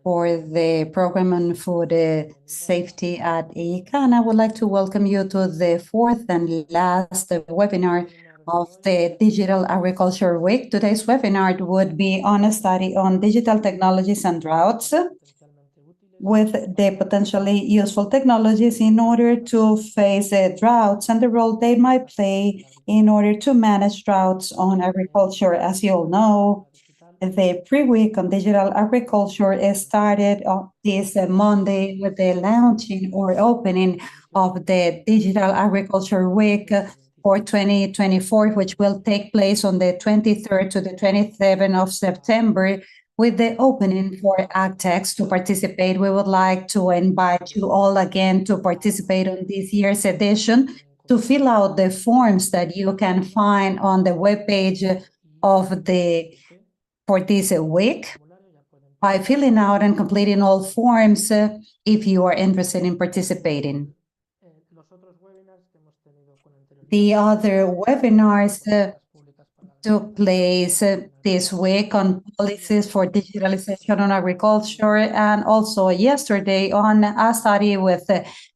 for the program on food safety at ICA, and I would like to welcome you to the fourth and last webinar of the Digital Agriculture Week. Today's webinar would be on a study on digital technologies and droughts with the potentially useful technologies in order to face droughts and the role they might play in order to manage droughts on agriculture. As you all know, the pre-week on digital agriculture started on this Monday with the launching or opening of the Digital Agriculture Week for 2024, which will take place on the 23rd to the 27th of September with the opening for AgTechs to participate. We would like to invite you all again to participate on this year's edition, to fill out the forms that you can find on the webpage for this week by filling out and completing all forms if you are interested in participating. The other webinars took place this week on policies for digitalization on agriculture, and also yesterday on a study with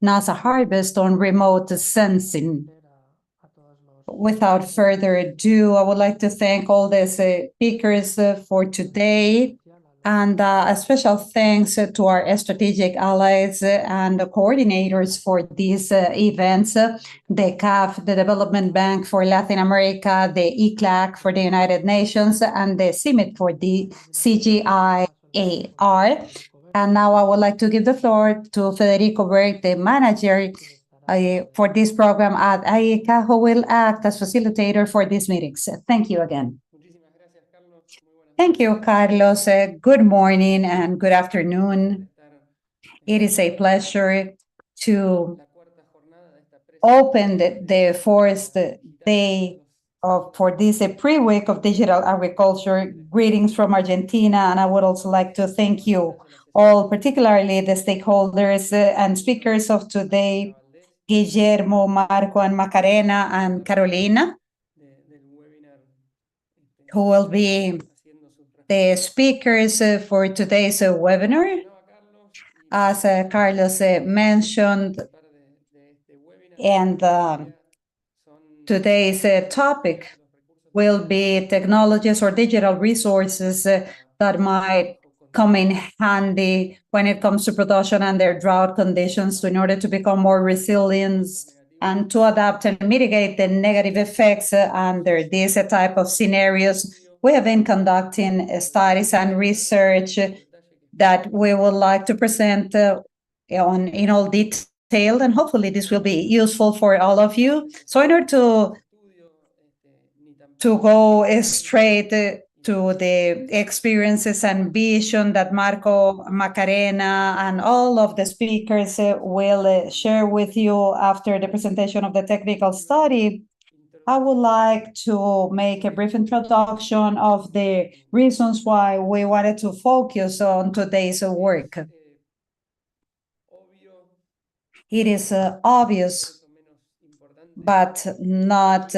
NASA Harvest on remote sensing. Without further ado, I would like to thank all the speakers for today, and a special thanks to our strategic allies and the coordinators for these events, the CAF, the Development Bank for Latin America, the ECLAC for the United Nations, and the CIMIT for the CGIAR. And now I would like to give the floor to Federico Berg, the manager for this program at ICA, who will act as facilitator for these meetings. Thank you again. Thank you, Carlos. Good morning and good afternoon. It is a pleasure to open the fourth day for this pre-week of digital agriculture. Greetings from Argentina, and I would also like to thank you all, particularly the stakeholders and speakers of today, Guillermo, Marco, and Macarena, and Carolina, who will be the speakers for today's webinar. As Carlos mentioned, and today's topic will be technologies or digital resources that might come in handy when it comes to production under drought conditions in order to become more resilient and to adapt and mitigate the negative effects under these type of scenarios. We have been conducting studies and research that we would like to present in all detail, and hopefully this will be useful for all of you. So in order to go straight to the experiences and vision that Marco, Macarena, and all of the speakers will share with you after the presentation of the technical study, I would like to make a brief introduction of the reasons why we wanted to focus on today's work. It is obvious, but not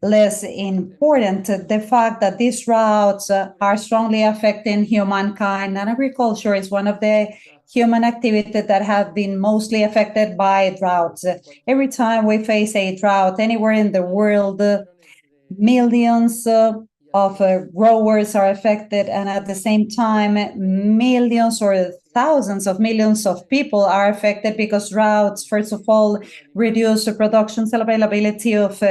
less important, the fact that these droughts are strongly affecting humankind, and agriculture is one of the human activities that have been mostly affected by droughts. Every time we face a drought anywhere in the world, millions of growers are affected, and at the same time, millions or thousands of millions of people are affected because droughts, first of all, reduce the production availability of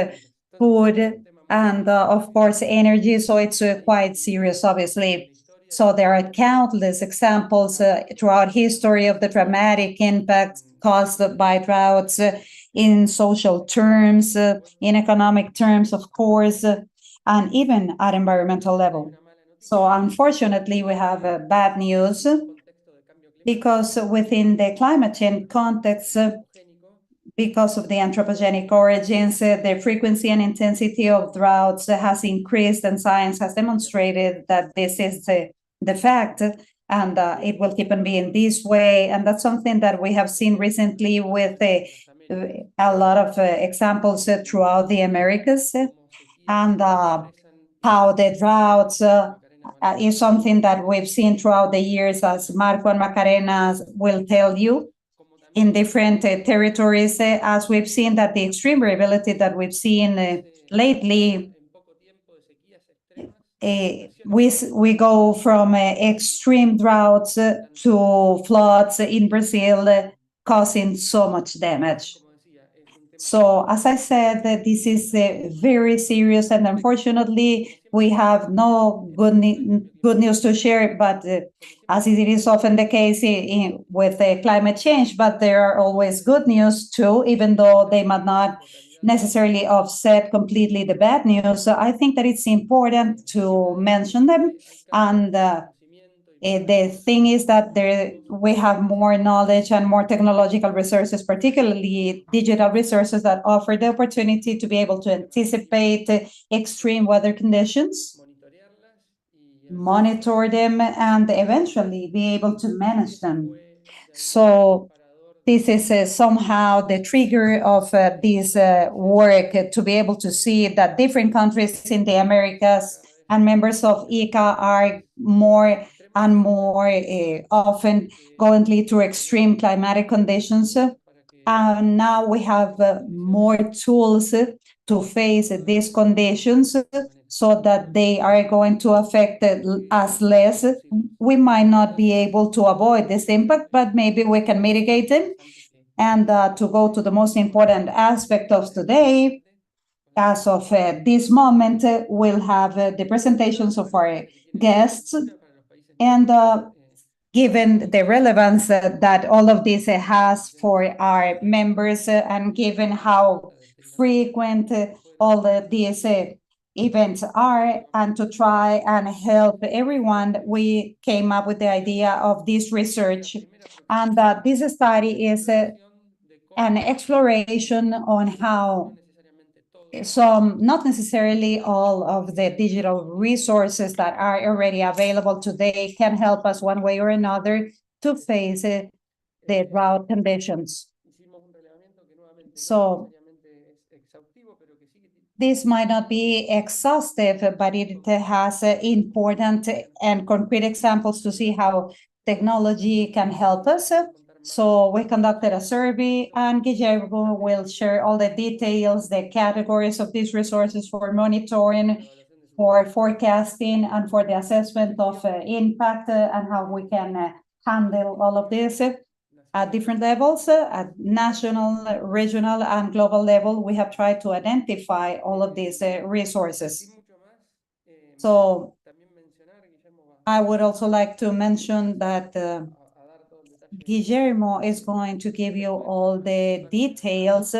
food and, of course, energy. So it's quite serious, obviously. So there are countless examples throughout history of the dramatic impact caused by droughts in social terms, in economic terms, of course, and even at environmental level. So unfortunately, we have bad news because within the climate change context, because of the anthropogenic origins, the frequency and intensity of droughts has increased, and science has demonstrated that this is the fact, and it will keep on being this way. And that's something that we have seen recently with a lot of examples throughout the Americas, and how the droughts is something that we've seen throughout the years, as Marco and Macarena will tell you, in different territories, as we've seen that the extreme variability that we've seen lately, we go from extreme droughts to floods in Brazil, causing so much damage. So, as I said, this is very serious, and unfortunately, we have no good news to share. But as it is often the case with climate change, but there are always good news too, even though they might not necessarily offset completely the bad news. So I think that it's important to mention them, and the thing is that we have more knowledge and more technological resources, particularly digital resources, that offer the opportunity to be able to anticipate extreme weather conditions, monitor them, and eventually be able to manage them. So this is somehow the trigger of this work, to be able to see that different countries in the Americas and members of ICA are more and more often going through extreme climatic conditions. And now we have more tools to face these conditions, so that they are going to affect us less. We might not be able to avoid this impact, but maybe we can mitigate them. And to go to the most important aspect of today, as of this moment, we'll have the presentations of our guests. And given the relevance that all of this has for our members, and given how frequent all of these events are, and to try and help everyone, we came up with the idea of this research. And this study is an exploration on how not necessarily all of the digital resources that are already available today can help us one way or another to face the drought conditions. So this might not be exhaustive, but it has important and concrete examples to see how technology can help us. So we conducted a survey, and Guillermo will share all the details, the categories of these resources for monitoring, for forecasting, and for the assessment of impact, and how we can handle all of this at different levels, at national, regional, and global level. We have tried to identify all of these resources. So I would also like to mention that Guillermo is going to give you all the details,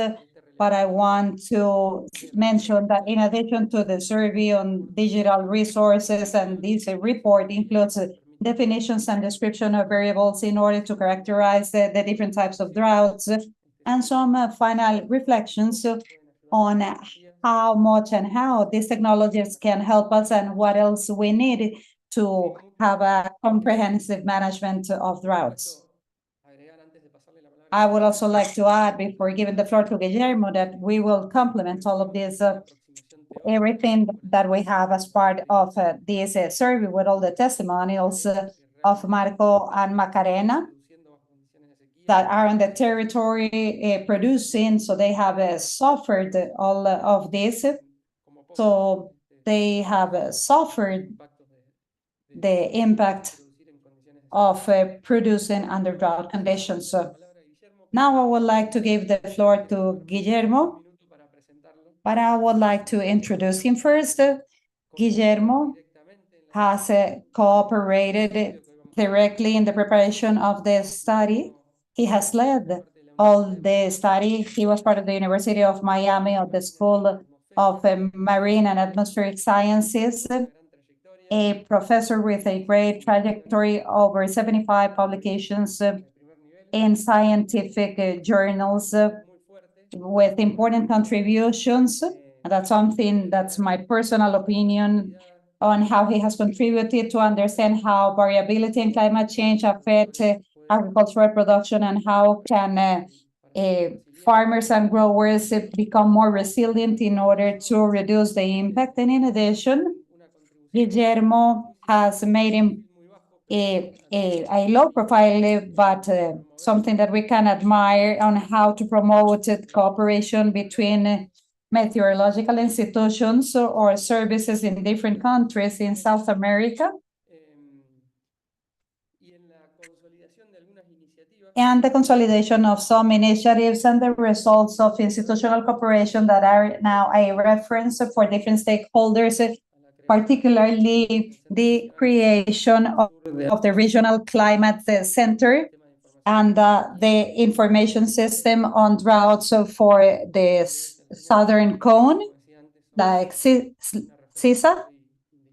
but I want to mention that in addition to the survey on digital resources, and this report includes definitions and description of variables in order to characterize the different types of droughts, and some final reflections on how much and how these technologies can help us, and what else we need to have a comprehensive management of droughts. I would also like to add, before giving the floor to Guillermo, that we will complement all of this, everything that we have as part of this survey, with all the testimonials of Marco and Macarena that are on the territory producing. So they have suffered all of this. So they have suffered the impact of producing under drought conditions. So now I would like to give the floor to Guillermo, but I would like to introduce him first. Guillermo has cooperated directly in the preparation of the study. He has led all the study. He was part of the University of Miami, of the School of Marine and Atmospheric Sciences, a professor with a great trajectory, over 75 publications in scientific journals, with important contributions. And that's something that's my personal opinion on how he has contributed to understand how variability and climate change affect agricultural production, and how can farmers and growers become more resilient in order to reduce the impact. And in addition, Guillermo has made him a low profile, but something that we can admire on how to promote cooperation between meteorological institutions or services in different countries in South America, and the consolidation of some initiatives and the results of institutional cooperation that are now a reference for different stakeholders, particularly the creation of the Regional Climate Center and the information system on droughts for the Southern Cone, like CISA,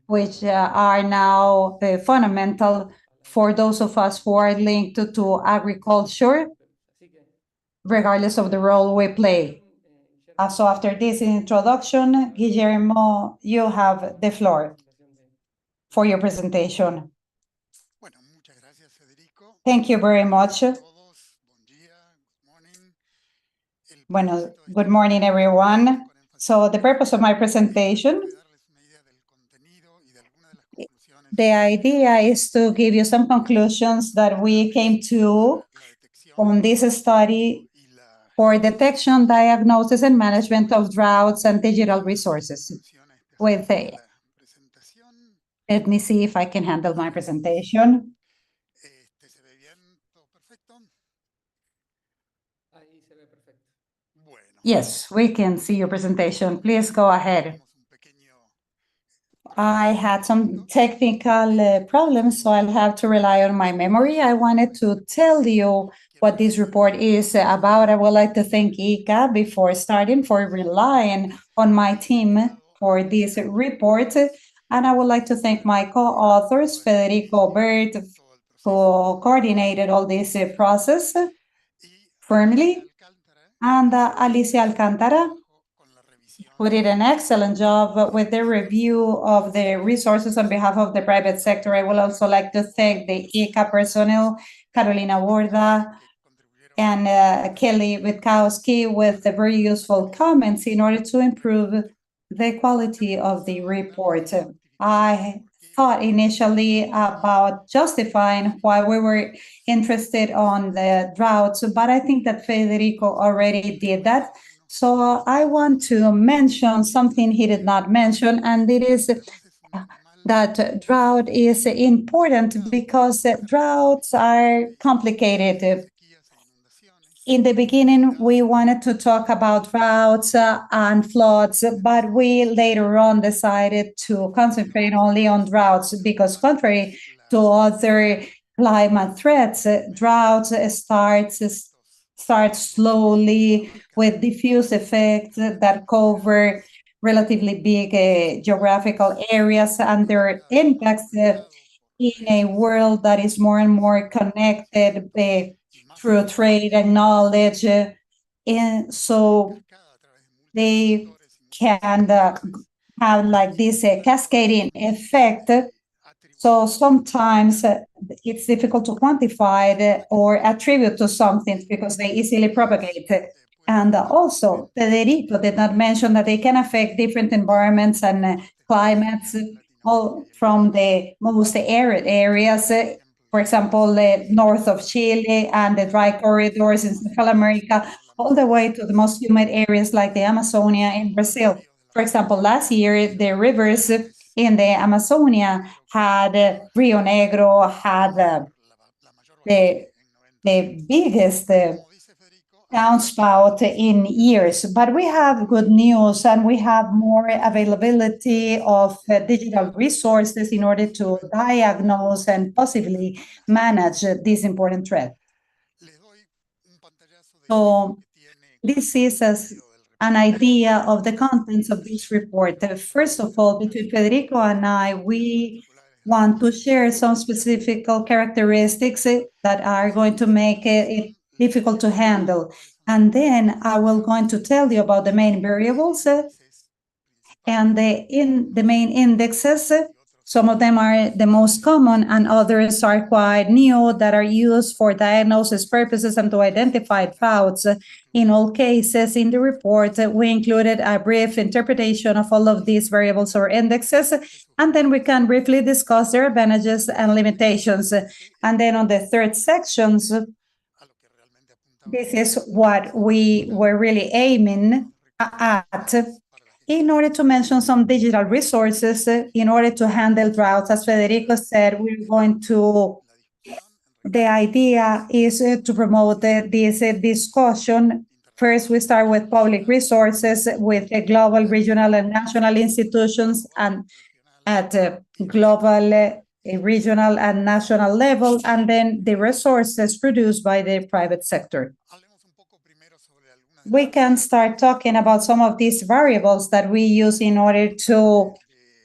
which are now fundamental for those of us who are linked to agriculture, regardless of the role we play. So after this introduction, Guillermo, you have the floor for your presentation. Thank you very much. Bueno, good morning, everyone. So the purpose of my presentation, the idea is to give you some conclusions that we came to on this study for detection, diagnosis, and management of droughts and digital resources. Let me see if I can handle my presentation. Yes, we can see your presentation. Please go ahead. I had some technical problems, so I'll have to rely on my memory. I wanted to tell you what this report is about. I would like to thank ICA before starting for relying on my team for this report. And I would like to thank my co-authors, Federico Bert, who coordinated all this process firmly, and Alicia Alcantara, who did an excellent job with the review of the resources on behalf of the private sector. I would also like to thank the ICA personnel, Carolina Borda and Kelly Witkowski, with the very useful comments in order to improve the quality of the report. I thought initially about justifying why we were interested on the droughts, but I think that Federico already did that. So I want to mention something he did not mention, and it is that drought is important because droughts are complicated. In the beginning, we wanted to talk about droughts and floods, but we later on decided to concentrate only on droughts because, contrary to other climate threats, droughts start slowly with diffuse effects that cover relatively big geographical areas, and their impacts in a world that is more and more connected through trade and knowledge, and so they can have like this cascading effect. So sometimes it's difficult to quantify it or attribute to something because they easily propagate. And also, Federico did not mention that they can affect different environments and climates, all from the most arid areas, for example, north of Chile and the dry corridors in Central America, all the way to the most humid areas like the Amazonia in Brazil. For example, last year, the rivers in the Amazonia had Rio Negro, had the biggest downspout in years. But we have good news, and we have more availability of digital resources in order to diagnose and possibly manage this important threat. So this is an idea of the contents of this report. First of all, between Federico and I, we want to share some specific characteristics that are going to make it difficult to handle. And then I will going to tell you about the main variables and the main indexes Some of them are the most common, and others are quite new that are used for diagnosis purposes and to identify droughts. In all cases, in the report, we included a brief interpretation of all of these variables or indexes, and then we can briefly discuss their advantages and limitations. And then on the third sections, this is what we were really aiming at in order to mention some digital resources in order to handle droughts. As Federico said, the idea is to promote this discussion. First, we start with public resources, with the global, regional, and national institutions, and at global, regional, and national level, and then the resources produced by the private sector. We can start talking about some of these variables that we use in order to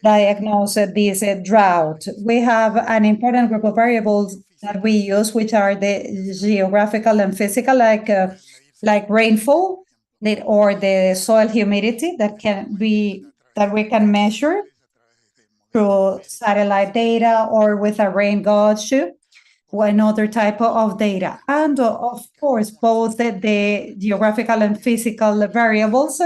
diagnose this drought. We have an important group of variables that we use, which are the geographical and physical, like rainfall, or the soil humidity that we can measure through satellite data or with a rain gauge, or another type of data. And of course, both the geographical and physical variables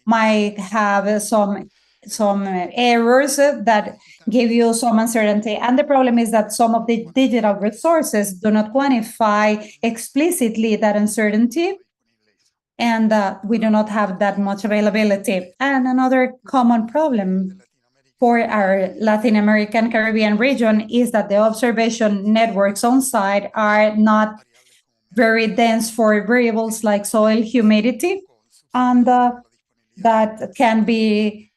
might have some errors that give you some uncertainty. And the problem is that some of the digital resources do not quantify explicitly that uncertainty, and we do not have that much availability. And another common problem for our Latin American Caribbean region is that the observation networks on site are not very dense for variables like soil humidity, and that can be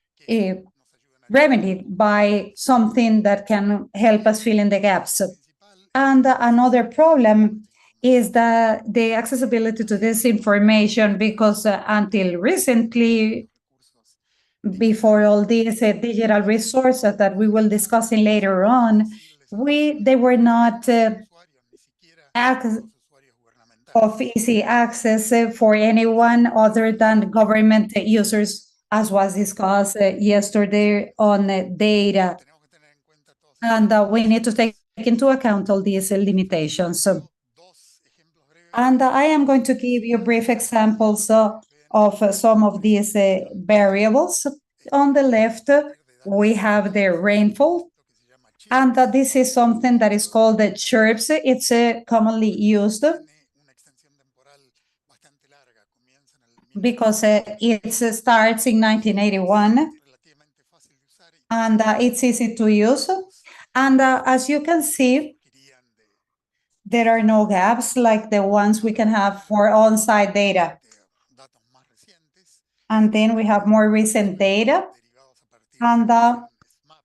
remedied by something that can help us fill in the gaps. And another problem is the accessibility to this information, because until recently, before all these digital resources that we will discuss in later on, they were not of easy access for anyone other than government users, as was discussed yesterday on data. And we need to take into account all these limitations. And I am going to give you brief examples of some of these variables. On the left, we have the rainfall, and this is something that is called the chirps. It's commonly used because it starts in 1981, and it's easy to use. And as you can see, there are no gaps like the ones we can have for on-site data. And then we have more recent data, and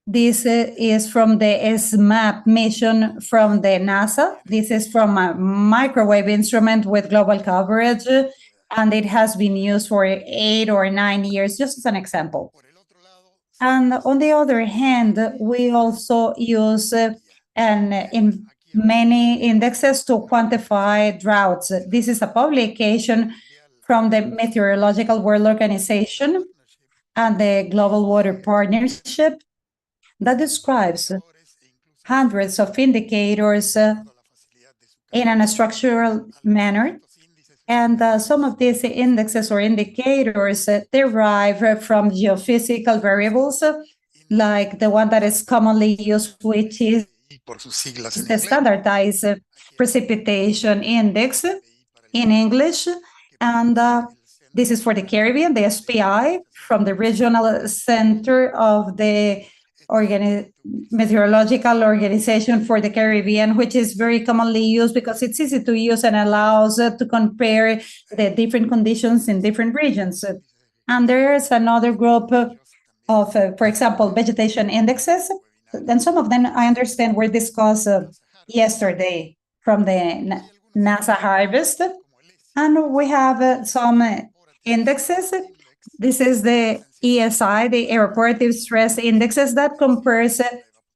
this is from the SMAP mission from the NASA. This is from a microwave instrument with global coverage, and it has been used for 8 or 9 years, just as an example. And on the other hand, we also use in many indexes to quantify droughts. This is a publication from the Meteorological World Organization and the Global Water Partnership that describes hundreds of indicators in a structural manner. And some of these indexes or indicators derive from geophysical variables, like the one that is commonly used, which is the standardized precipitation index in English. And this is for the Caribbean, the SPI, from the Regional Center of the Meteorological Organization for the Caribbean, which is very commonly used because it's easy to use and allows to compare the different conditions in different regions. And there's another group of, for example, vegetation indexes. And some of them, I understand, were discussed yesterday from the NASA Harvest. And we have some indexes. This is the ESI, the evaporative stress indexes, that compares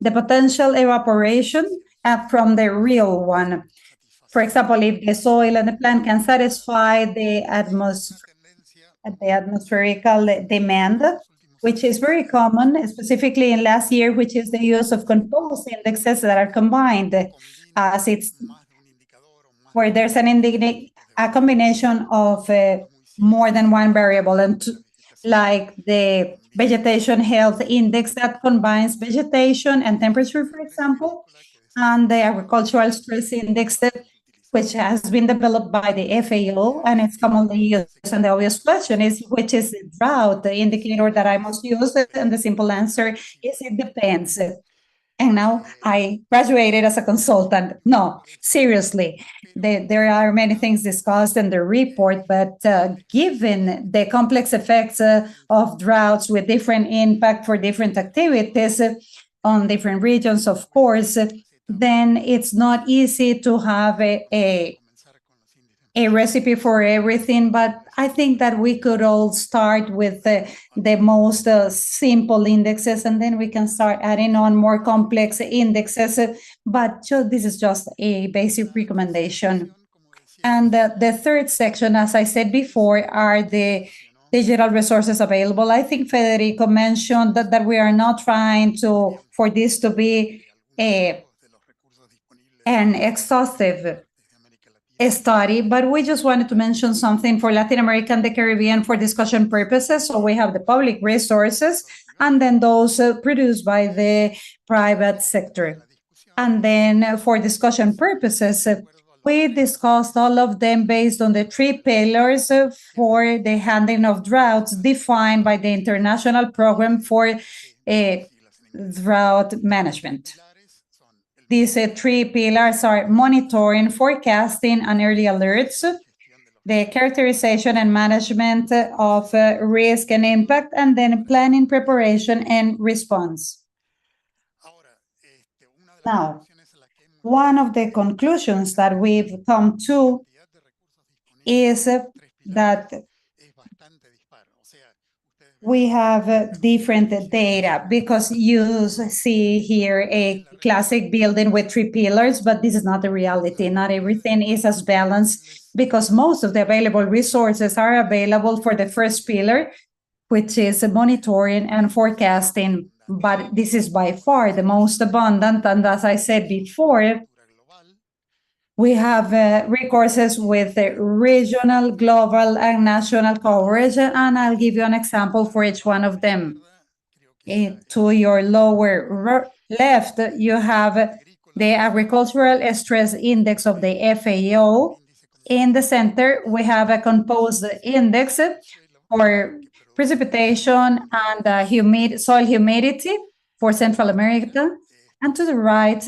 the potential evaporation from the real one. For example, if the soil and the plant can satisfy the atmospherical demand. which is very common, specifically in last year, which is the use of composed indexes that are combined, as it's where there's a combination of more than one variable, and like the vegetation health index that combines vegetation and temperature, for example, and the agricultural stress index, which has been developed by the FAO and it's commonly used. And the obvious question is, which is the drought, the indicator that I must use? And the simple answer is it depends. And now I graduated as a consultant. No, seriously, there are many things discussed in the report, but given the complex effects of droughts with different impact for different activities on different regions, of course, then it's not easy to have a recipe for everything, but I think that we could all start with the most simple indexes, and then we can start adding on more complex indexes. But this is just a basic recommendation. And the third section, as I said before, are the digital resources available. I think Federico mentioned that we are not trying for this to be an exhaustive study, but we just wanted to mention something for Latin America and the Caribbean for discussion purposes. So we have the public resources and then those produced by the private sector. And then for discussion purposes, we discussed all of them based on the three pillars for the handling of droughts defined by the International Program for Drought Management. These three pillars are monitoring, forecasting, and early alerts, the characterization and management of risk and impact, and then planning, preparation, and response. Now, one of the conclusions that we've come to is that we have different data, because you see here a classic building with three pillars, but this is not the reality. Not everything is as balanced, because most of the available resources are available for the first pillar, which is monitoring and forecasting. But this is by far the most abundant. And as I said before, we have recourses with regional, global, and national coverage, and I'll give you an example for each one of them. To your lower left, you have the agricultural stress index of the FAO. In the center, we have a composed index for precipitation and soil humidity for Central America. And to the right,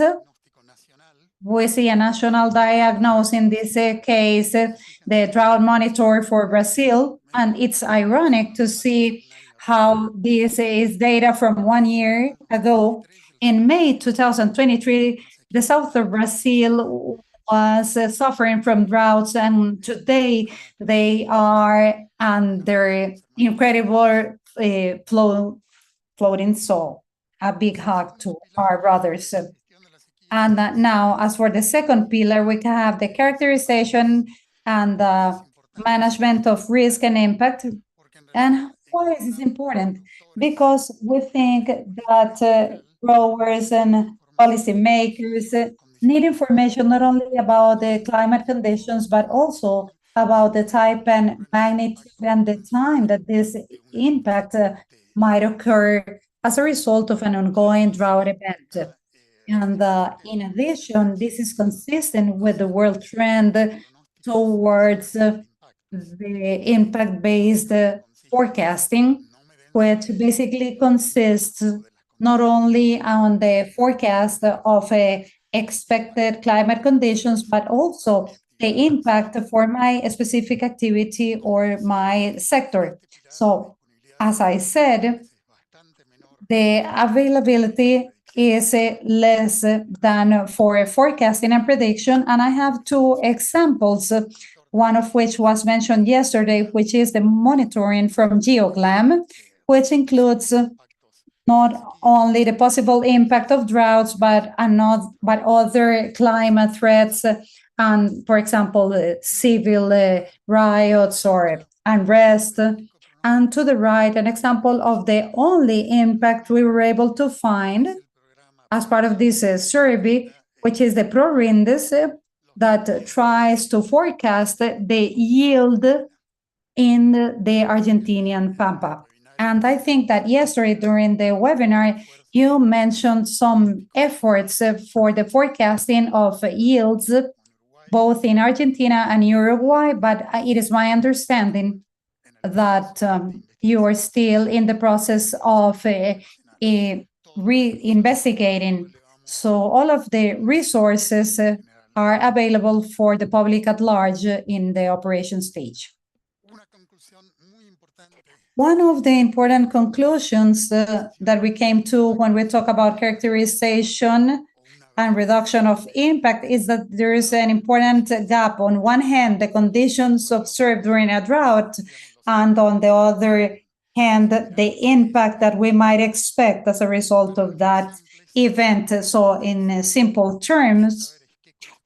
we see a national diagnosis, in this case, the drought monitor for Brazil. And it's ironic to see how this is data from 1 year ago. In May 2023, the south of Brazil was suffering from droughts, and today they are under incredible flooding. So a big hug to our brothers. And now, as for the second pillar, we can have the characterization and the management of risk and impact. And why is this important? Because we think that growers and policymakers need information not only about the climate conditions, but also about the type and magnitude and the time that this impact might occur as a result of an ongoing drought event. And in addition, this is consistent with the world trend towards the impact-based forecasting, which basically consists not only on the forecast of expected climate conditions, but also the impact for my specific activity or my sector. So, as I said, the availability is less than for forecasting and prediction. And I have two examples, one of which was mentioned yesterday, which is the monitoring from GeoGlam, which includes not only the possible impact of droughts, but other climate threats, and for example, civil riots or unrest. And to the right, an example of the only impact we were able to find as part of this survey, which is the ProRindes that tries to forecast the yield in the Argentinian Pampa. And I think that yesterday during the webinar, you mentioned some efforts for the forecasting of yields both in Argentina and Uruguay, but it is my understanding that you are still in the process of re-investigating. So all of the resources are available for the public at large in the operation stage. One of the important conclusions that we came to when we talk about characterization and reduction of impact is that there is an important gap. On one hand, the conditions observed during a drought, and on the other hand, the impact that we might expect as a result of that event. So in simple terms,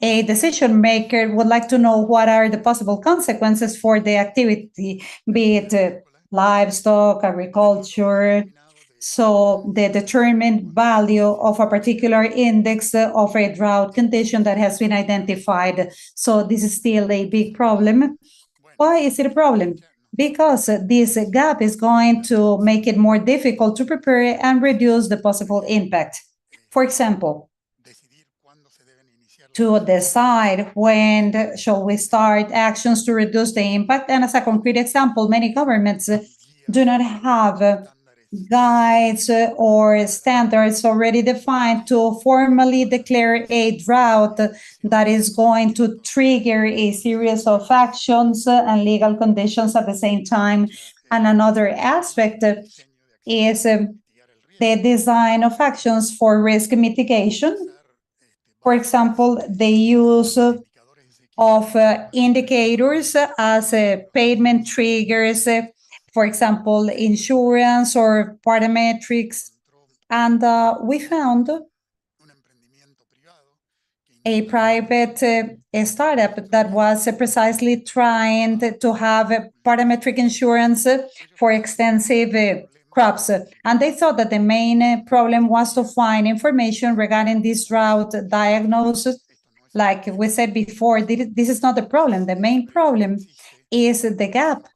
a decision maker would like to know what are the possible consequences for the activity, be it livestock, agriculture. So the determined value of a particular index of a drought condition that has been identified. So this is still a big problem. Why is it a problem? Because this gap is going to make it more difficult to prepare and reduce the possible impact. For example, to decide when shall we start actions to reduce the impact. And as a concrete example, many governments do not have guides or standards already defined to formally declare a drought that is going to trigger a series of actions and legal conditions at the same time. And another aspect is the design of actions for risk mitigation. For example, the use of indicators as payment triggers, for example, insurance or parametrics. And we found a private startup that was precisely trying to have a parametric insurance for extensive crops. And they thought that the main problem was to find information regarding this drought diagnosis. Like we said before, this is not the problem. The main problem is the gap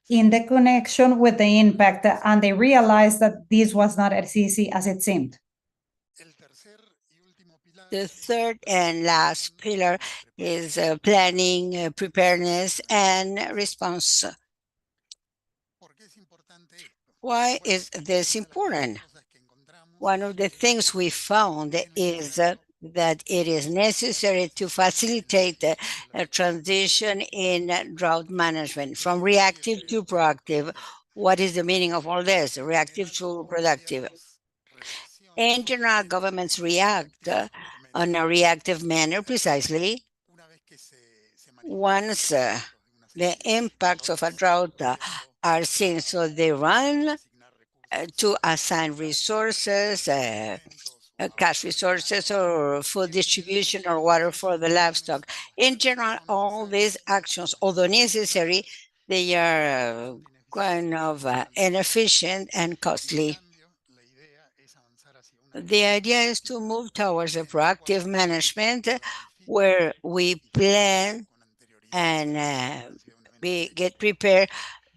in the connection with the impact, and they realized that this was not as easy as it seemed. The third and last pillar is planning, preparedness, and response. Why is this important? One of the things we found is that it is necessary to facilitate a transition in drought management from reactive to proactive. What is the meaning of all this? Reactive to productive. In general, governments react on a reactive manner precisely once the impacts of a drought are seen. So they run to assign resources, cash resources, or food distribution, or water for the livestock. In general, all these actions, although necessary, they are kind of inefficient and costly. The idea is to move towards a proactive management where we plan and get prepared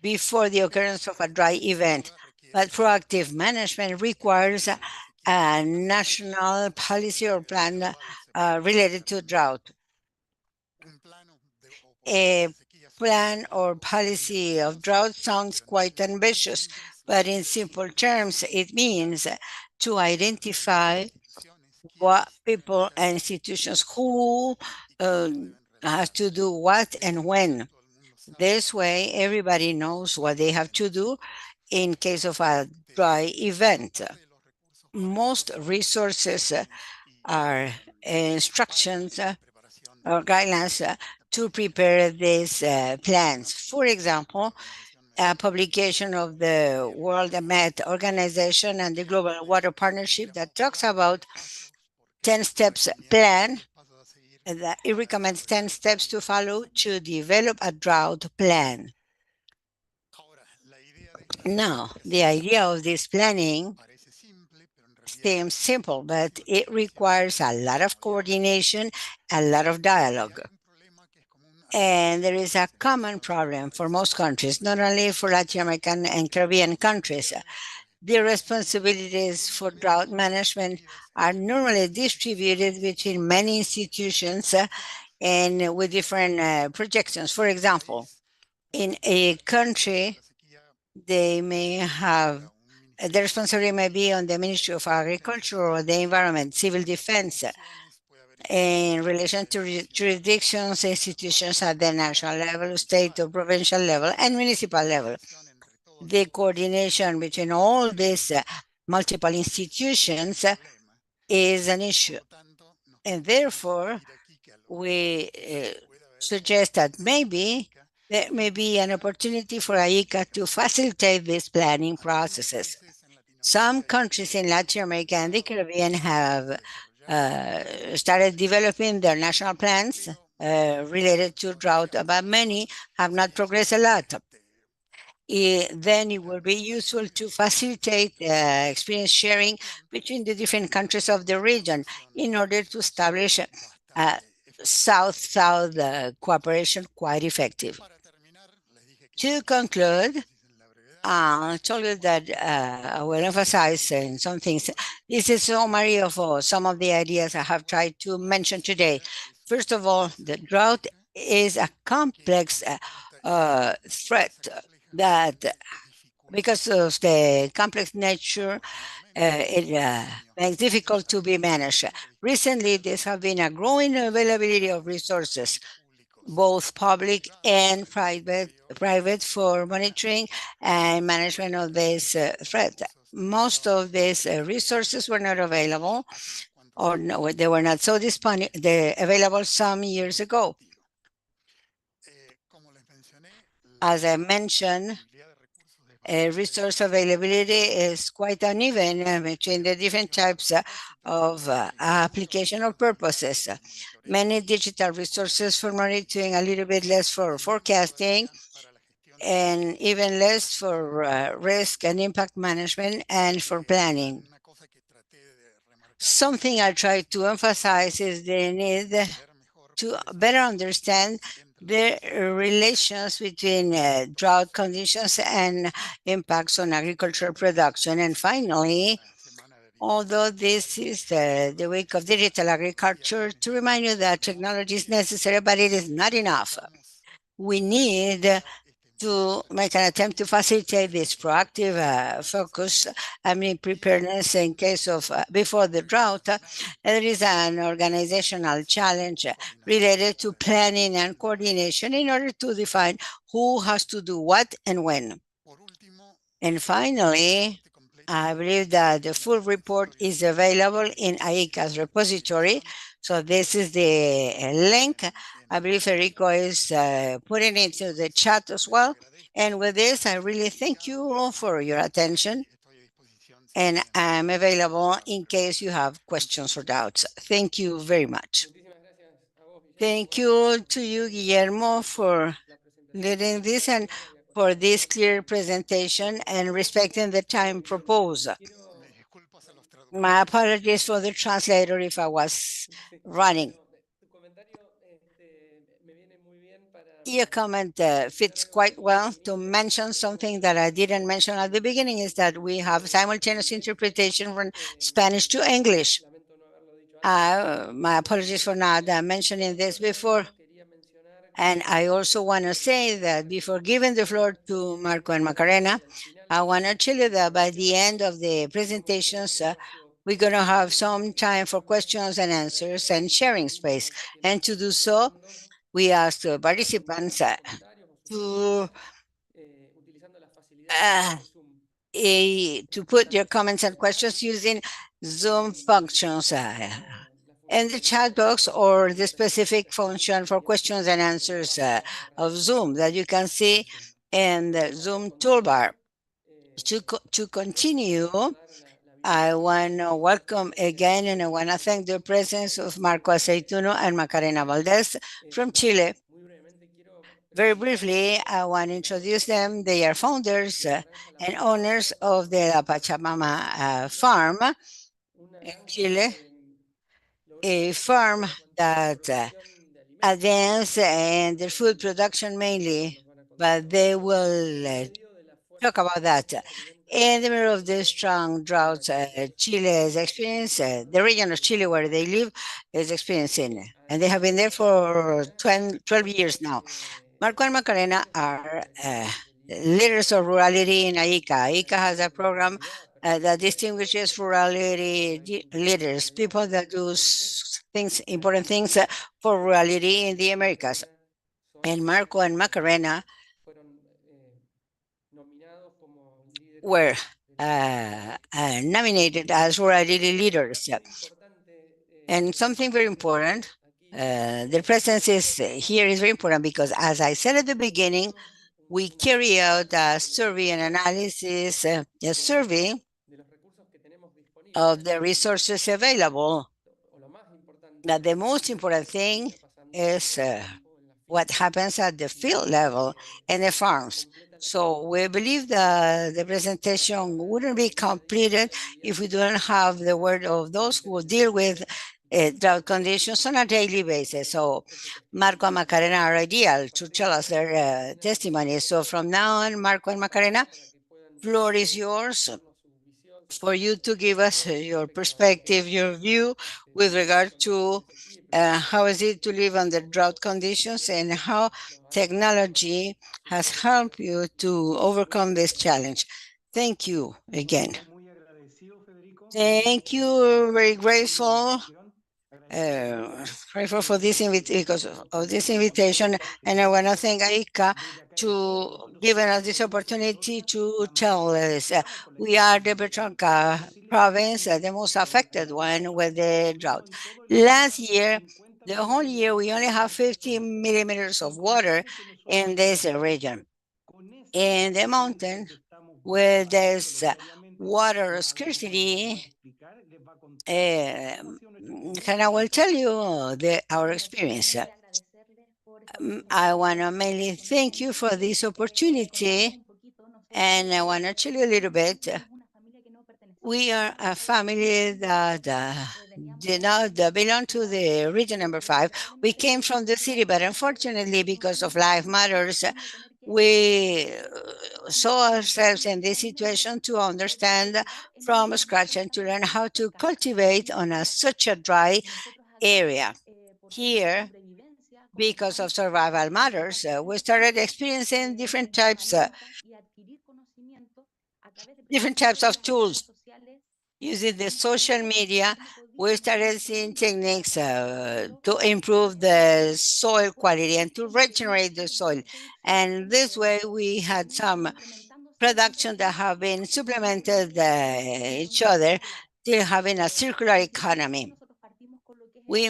before the occurrence of a dry event. But proactive management requires a national policy or plan related to drought. A plan or policy of drought sounds quite ambitious, but in simple terms, it means to identify what people and institutions who have to do what and when. This way, everybody knows what they have to do in case of a dry event. Most resources are instructions or guidelines to prepare these plans. For example, a publication of the World Met Organization and the Global Water Partnership that talks about 10 steps plan. That it recommends 10 steps to follow to develop a drought plan. Now, the idea of this planning seems simple, but it requires a lot of coordination, a lot of dialogue. And there is a common problem for most countries, not only for Latin American and Caribbean countries. The responsibilities for drought management are normally distributed between many institutions and with different projections. For example, in a country, they may have the responsibility may be on the Ministry of Agriculture or the Environment, Civil Defense, in relation to jurisdictions, institutions at the national level, state or provincial level, and municipal level. The coordination between all these multiple institutions is an issue. And therefore, we suggest that maybe there may be an opportunity for AICA to facilitate these planning processes. Some countries in Latin America and the Caribbean have started developing their national plans related to drought, but many have not progressed a lot. Then it will be useful to facilitate experience sharing between the different countries of the region in order to establish South-South cooperation quite effective. To conclude, I told you that I will emphasize some things. This is a summary of some of the ideas I have tried to mention today. First of all, the drought is a complex threat that, because of the complex nature, it makes difficult to be managed. Recently, there has been a growing availability of resources, both public and private for monitoring and management of this threat. Most of these resources were not available, or no, they were not so available some years ago. As I mentioned, resource availability is quite uneven between the different types of application or purposes. Many digital resources for monitoring, a little bit less for forecasting, and even less for risk and impact management and for planning. Something I try to emphasize is the need to better understand the relations between drought conditions and impacts on agricultural production. And finally, although this is the week of digital agriculture, to remind you that technology is necessary, but it is not enough. We need to make an attempt to facilitate this proactive focus, preparedness in case of before the drought. There is an organizational challenge related to planning and coordination in order to define who has to do what and when. And finally, I believe that the full report is available in AICA's repository. So this is the link. I believe Federico is putting it into the chat as well. And with this, I really thank you all for your attention. And I'm available in case you have questions or doubts. Thank you very much. Thank you to you, Guillermo, for leading this and for this clear presentation and respecting the time proposed. My apologies for the translator if I was running. Your comment fits quite well to mention something that I didn't mention at the beginning, is that we have simultaneous interpretation from Spanish to English. My apologies for not mentioning this before. And I also want to say that before giving the floor to Marco and Macarena, I want to tell you that by the end of the presentations, we're going to have some time for questions and answers and sharing space. And to do so, we ask the participants to put your comments and questions using Zoom functions in the chat box or the specific function for questions and answers of Zoom that you can see in the Zoom toolbar. To continue, I want to welcome again, and I want to thank the presence of Marco Aceituno and Macarena Valdez from Chile. Very briefly, I want to introduce them. They are founders and owners of the La Pachamama farm in Chile, a farm that advance in their food production mainly, but they will talk about that. In the middle of the strong drought, Chile is experiencing, the region of Chile where they live is experiencing, and they have been there for 12 years now. Marco and Macarena are leaders of rurality in AICA. AICA has a program that distinguishes rurality leaders, people that do things, important things for rurality in the Americas. And Marco and Macarena were nominated as rurality leaders. And something very important, their presence is here is very important because, as I said at the beginning, we carry out a survey and analysis, a survey of the resources available. That the most important thing is what happens at the field level and the farms. So we believe that the presentation wouldn't be completed if we don't have the word of those who deal with drought conditions on a daily basis. So Marco and Macarena are ideal to tell us their testimony. So from now on, Marco and Macarena, floor is yours for you to give us your perspective, your view with regard to how is it to live under drought conditions and how technology has helped you to overcome this challenge. Thank you again. Thank you. Very grateful. Grateful for this because of this invitation, and I want to thank AICA to giving us this opportunity to tell us. We are the Petronca province, the most affected one with the drought. Last year, the whole year, we only have 50 millimeters of water in this region. In the mountain, where there's water scarcity, and I will tell you our experience. I want to mainly thank you for this opportunity, and I want to tell you a little bit. We are a family that did not belong to the region number 5. We came from the city, but unfortunately, because of life matters, we saw ourselves in this situation to understand from scratch and to learn how to cultivate on such a dry area. Here, because of survival matters, we started experiencing different types of tools. Using the social media, we started seeing techniques to improve the soil quality and to regenerate the soil. And this way, we had some production that have been supplemented each other, still having a circular economy. We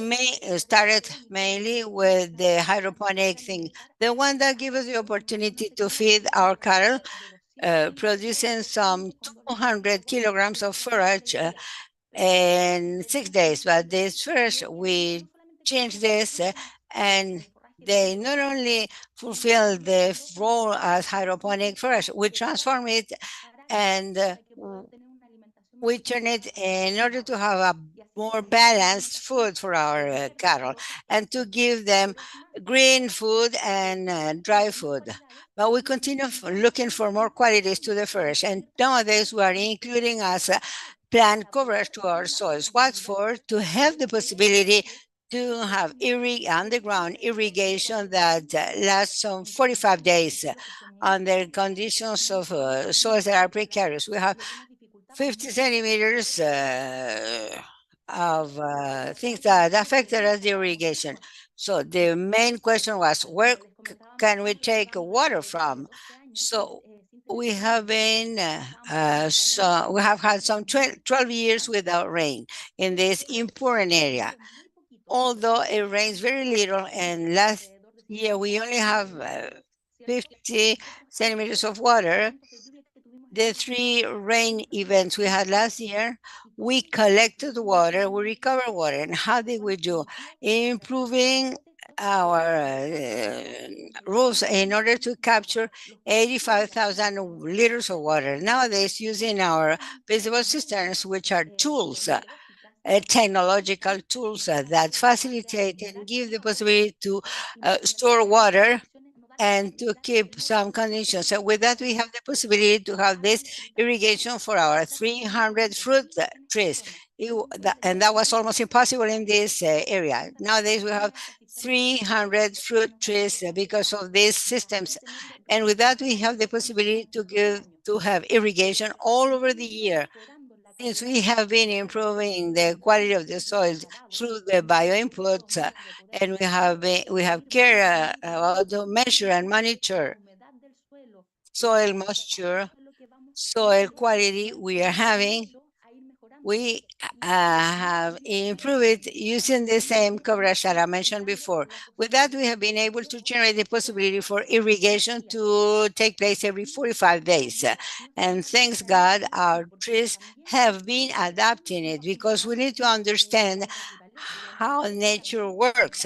started mainly with the hydroponic thing, the one that gives us the opportunity to feed our cattle, producing some 200 kilograms of forage in 6 days. But this first, we changed this, and they not only fulfill the role as hydroponic forage, we transform it and we turn it in order to have a more balanced food for our cattle and to give them green food and dry food. But we continue looking for more qualities to the forage. And nowadays we are including as a plant coverage to our soils. What for? To have the possibility to have underground irrigation that lasts some 45 days under conditions of soils that are precarious. We have 50 centimeters of things that affected us the irrigation. So the main question was, where can we take water from? So we have been, so we have had some 12 years without rain in this important area. Although it rains very little, and last year we only have 50 centimeters of water, the 3 rain events we had last year, we collected water, we recovered water. And how did we do? Improving our rules in order to capture 85,000 liters of water. Nowadays, using our visible cisterns, which are tools, technological tools that facilitate and give the possibility to store water and to keep some conditions. So with that, we have the possibility to have this irrigation for our 300 fruit trees. And that was almost impossible in this area. Nowadays, we have 300 fruit trees because of these systems. And with that, we have the possibility to have irrigation all over the year. Since we have been improving the quality of the soil through the bioinputs, and we have care about to measure and monitor soil moisture, soil quality, we are having we have improved it using the same coverage that I mentioned before. With that, we have been able to generate the possibility for irrigation to take place every 45 days. And thanks God, our trees have been adapting it because we need to understand how nature works.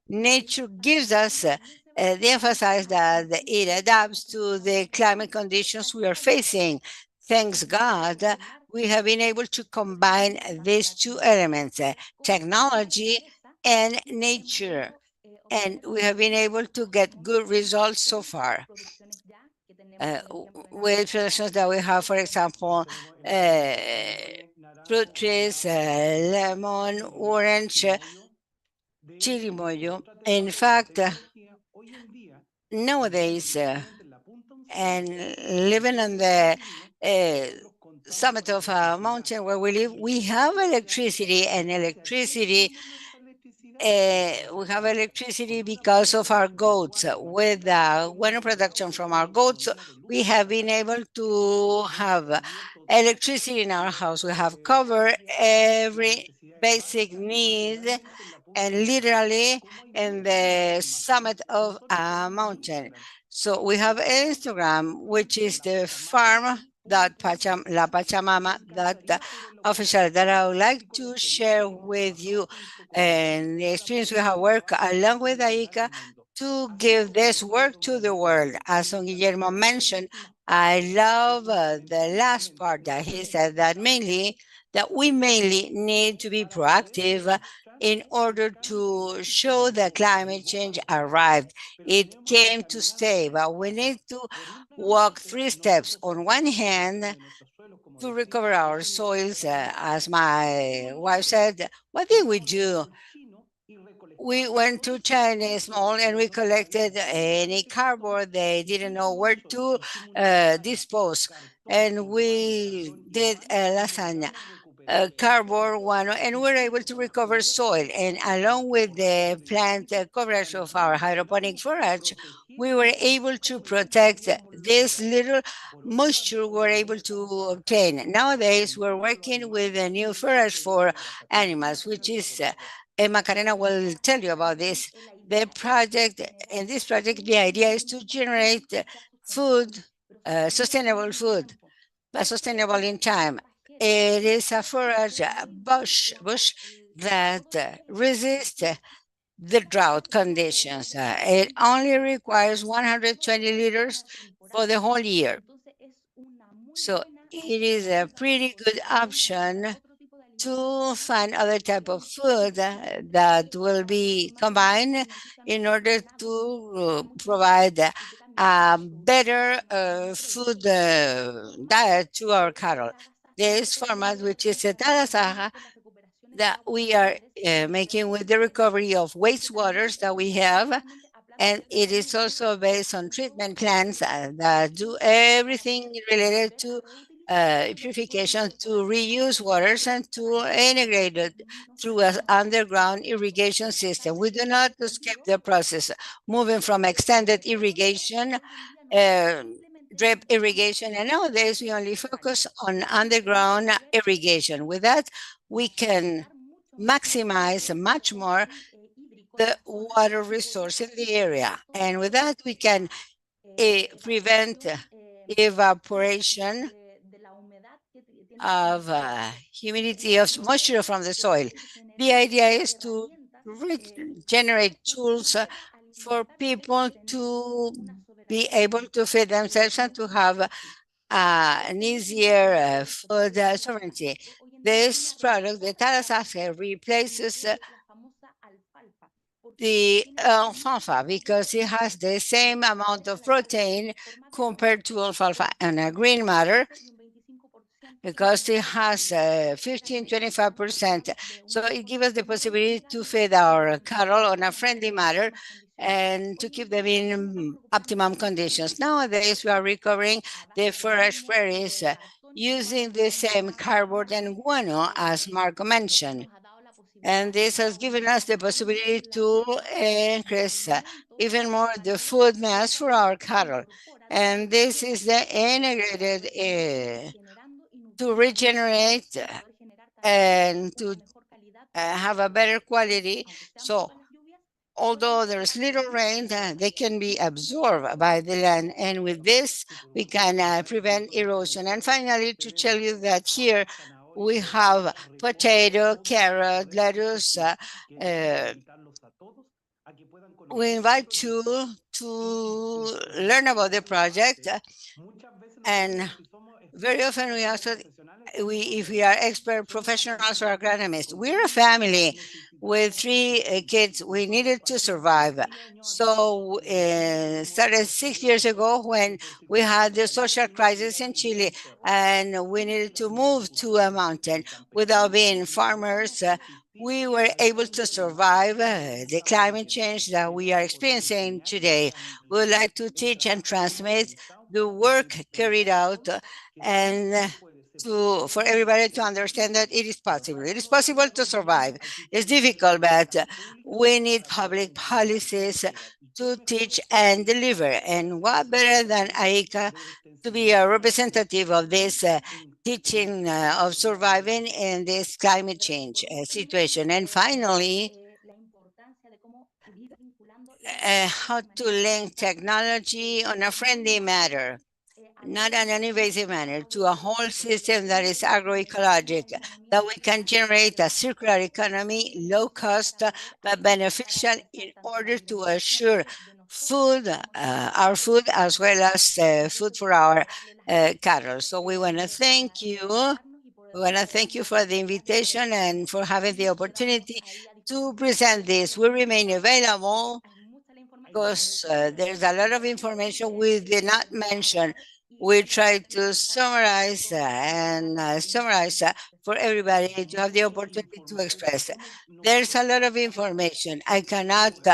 Nature gives us the emphasis that it adapts to the climate conditions we are facing. Thanks God, we have been able to combine these two elements, technology and nature, and we have been able to get good results so far. With productions that we have, for example, fruit trees, lemon, orange, chirimoyo. In fact, nowadays, and living on the summit of a mountain where we live, we have electricity, and electricity. We have electricity because of our goats. With the winter production from our goats, we have been able to have electricity in our house. We have covered every basic need, and literally in the summit of a mountain. So we have Instagram, which is the farm that La Pachamama, that official that I would like to share with you, and the experience we have worked along with AICA to give this work to the world. As Don Guillermo mentioned, I love the last part that he said, that we mainly need to be proactive in order to show that climate change arrived. It came to stay, but we need to walk three steps. On one hand, to recover our soils, as my wife said, what did we do? We went to Chinese mall and we collected any cardboard they didn't know where to dispose. And we did a lasagna, cardboard one, and we're able to recover soil. And along with the plant coverage of our hydroponic forage, we were able to protect this little moisture we were able to obtain. Nowadays, we're working with a new forage for animals, which is, and Macarena will tell you about this. The project, in this project, the idea is to generate food, sustainable food, but sustainable in time. It is a forage bush that resists the drought conditions. It only requires 120 liters for the whole year. So it is a pretty good option to find other type of food that will be combined in order to provide a better food diet to our cattle. This format, which is a talasaja, that we are making with the recovery of wastewaters that we have, and it is also based on treatment plants that do everything related to purification, to reuse waters, and to integrate it through an underground irrigation system. We do not skip the process, moving from extended irrigation, uh, drip irrigation, and nowadays we only focus on underground irrigation. With that, we can maximize much more the water resource in the area. And with that, we can prevent evaporation of humidity, of moisture from the soil. The idea is to generate tools for people to be able to feed themselves and to have an easier food sovereignty. This product, the talasase, replaces the alfalfa because it has the same amount of protein compared to alfalfa and a green matter because it has 15-25%. So it gives us the possibility to feed our cattle on a friendly manner and to keep them in optimum conditions. Nowadays, we are recovering the forest prairies using the same cardboard and guano as Marco mentioned. And this has given us the possibility to increase even more the food mass for our cattle. And this is the integrated to regenerate and to have a better quality. So although there's little rain, they can be absorbed by the land. And with this, we can prevent erosion. And finally, to tell you that here we have potato, carrot, lettuce. We invite you to learn about the project and very often we also if we are expert professionals or agronomists, we're a family with three kids. We needed to survive. So started 6 years ago when we had the social crisis in Chile and we needed to move to a mountain. Without being farmers, we were able to survive the climate change that we are experiencing today. We would like to teach and transmit the work carried out and for everybody to understand that it is possible. It is possible to survive. It's difficult, but we need public policies to teach and deliver. And what better than AICA to be a representative of this teaching of surviving in this climate change situation. And finally, how to link technology on a friendly manner, not in an invasive manner, to a whole system that is agroecologic, that we can generate a circular economy, low cost, but beneficial in order to assure food, our food, as well as food for our cattle. So we want to thank you. We want to thank you for the invitation and for having the opportunity to present this. We remain available because there's a lot of information we did not mention. We try to summarize and summarize for everybody to have the opportunity to express. There's a lot of information. I cannot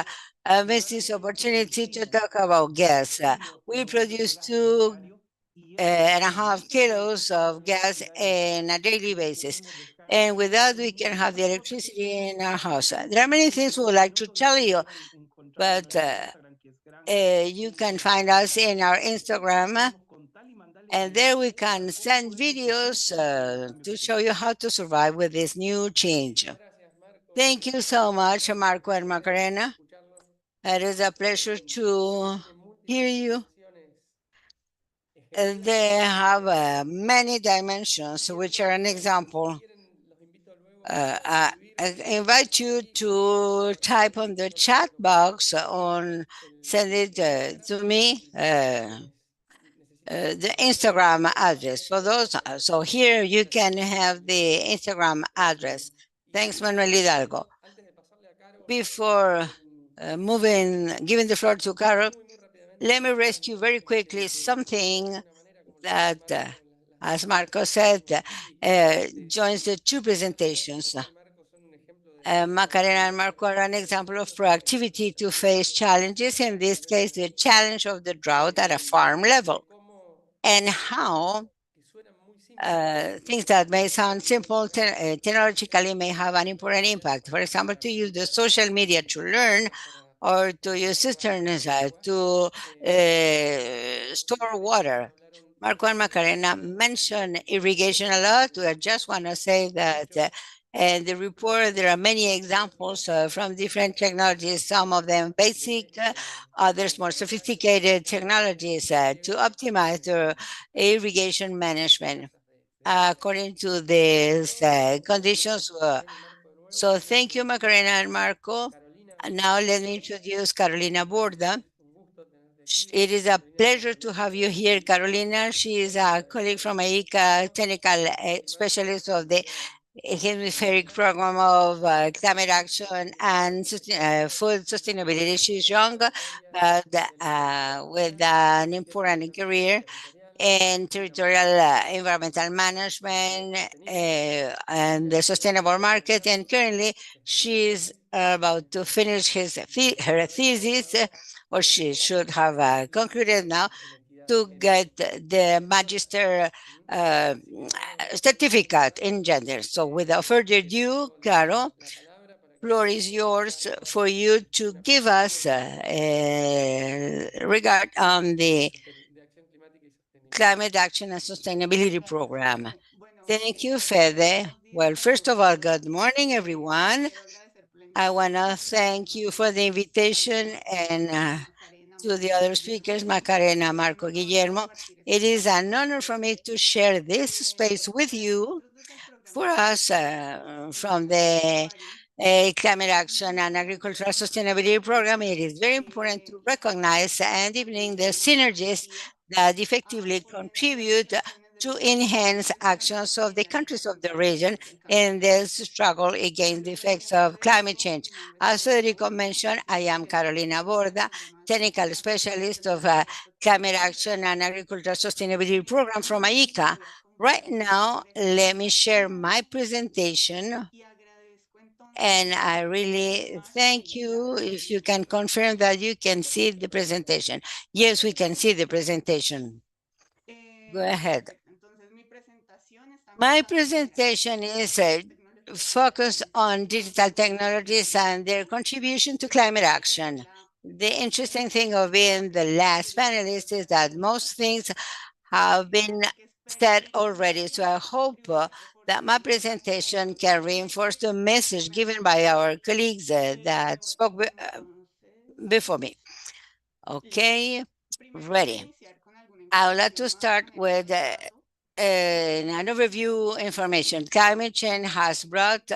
miss this opportunity to talk about gas. We produce 2.5 kilos of gas on a daily basis. And with that, we can have the electricity in our house. There are many things we would like to tell you, but you can find us in our Instagram, and there we can send videos to show you how to survive with this new change. Thank you so much, Marco and Macarena. It is a pleasure to hear you. They have many dimensions, which are an example. I invite you to type on the chat box send it to me, the Instagram address for those. So here you can have the Instagram address. Thanks, Manuel Hidalgo. Before giving the floor to Carol, let me rescue very quickly something that, as Marco said, joins the two presentations. Macarena and Marco are an example of proactivity to face challenges, in this case, the challenge of the drought at a farm level, and how things that may sound simple technologically may have an important impact. For example, to use the social media to learn or to use cisterns to store water. Marco and Macarena mentioned irrigation a lot. I just want to say that in the report, there are many examples from different technologies, some of them basic, others more sophisticated technologies to optimize the irrigation management according to these conditions. So thank you, Macarena and Marco. Now let me introduce Carolina Borda. It is a pleasure to have you here, Carolina. She is a colleague from AICA, technical specialist of the hemispheric program of climate action and food sustainability. She's young, but with an important career in territorial environmental management and the sustainable market. And currently, she's about to finish her thesis, or she should have concluded now, to get the magister uh, certificate in gender. So without further ado, Caro, floor is yours for you to give us regard on the Climate Action and Sustainability Program. Thank you, Fede. Well, first of all, good morning, everyone. I want to thank you for the invitation and to the other speakers, Macarena, Marco, Guillermo. It is an honor for me to share this space with you. For us, from the Climate Action and Agricultural Sustainability Program, it is very important to recognize and deepening the synergies that effectively contribute to enhance actions of the countries of the region in this struggle against the effects of climate change. As Federico mentioned, I am Carolina Borda, technical specialist of Climate Action and Agricultural Sustainability Program from AICA. Right now, let me share my presentation, and I really thank you if you can confirm that you can see the presentation. Yes, we can see the presentation. Go ahead. My presentation is focused on digital technologies and their contribution to climate action. The interesting thing of being the last panelist is that most things have been said already. So I hope that my presentation can reinforce the message given by our colleagues that spoke before me. Okay, ready. I would like to start with an overview information. Climate change has brought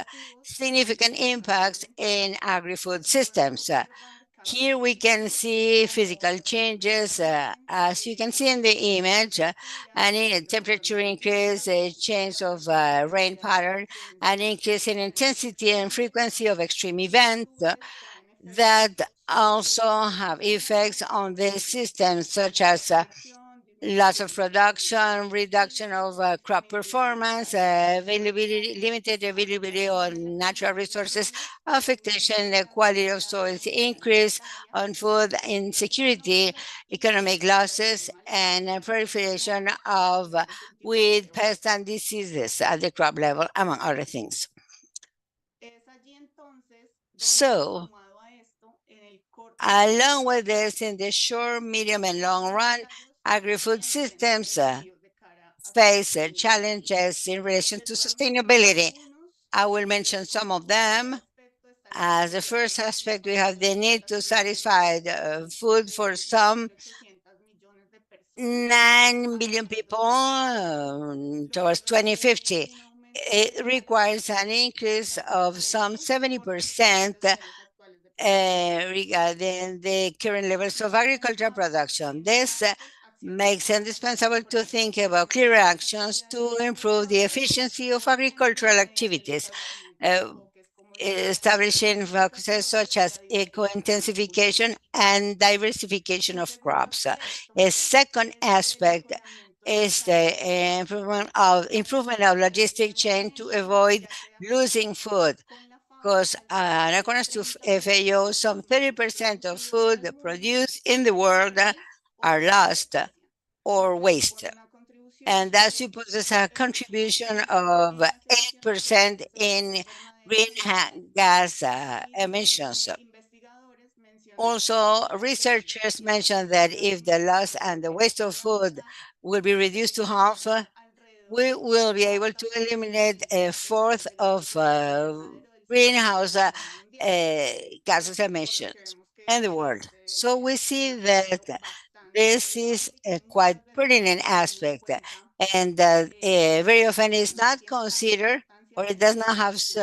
significant impacts in agri-food systems. Here we can see physical changes, as you can see in the image, an temperature increase, a change of rain pattern, an increase in intensity and frequency of extreme events that also have effects on the system, such as loss of production, reduction of crop performance, availability, limited availability on natural resources, affectation the quality of soils, increase on food insecurity, economic losses, and proliferation of weed, pests, and diseases at the crop level, among other things. So, along with this, in the short, medium, and long run, agri-food systems face challenges in relation to sustainability. I will mention some of them. As the first aspect, we have the need to satisfy the food for some 9 billion people towards 2050. It requires an increase of some 70% regarding the current levels of agricultural production. This makes it indispensable to think about clear actions to improve the efficiency of agricultural activities, uh, establishing focuses such as eco-intensification and diversification of crops. A second aspect is the improvement of logistic chain to avoid losing food, because according to FAO, some 30% of food produced in the world are lost or waste. And that supposes a contribution of 8% in greenhouse gas emissions. Also, researchers mentioned that if the loss and the waste of food will be reduced to half, we will be able to eliminate a fourth of greenhouse gases emissions in the world. So we see that this is a quite pertinent aspect, and that very often is not considered, or it does not have so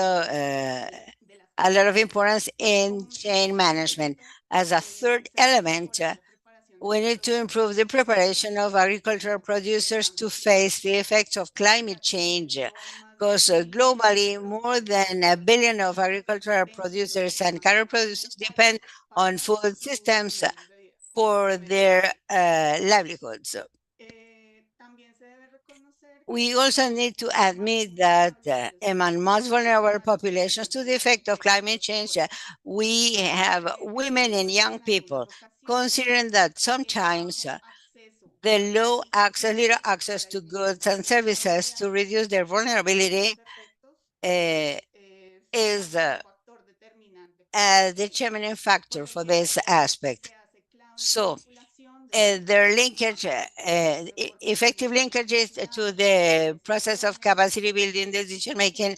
a lot of importance in chain management. As a third element, we need to improve the preparation of agricultural producers to face the effects of climate change, because globally, more than a billion of agricultural producers and cattle producers depend on food systems for their livelihoods. We also need to admit that among most vulnerable populations to the effect of climate change, we have women and young people, considering that sometimes the little access to goods and services to reduce their vulnerability is a determining factor for this aspect. So, their linkage, effective linkages to the process of capacity building decision making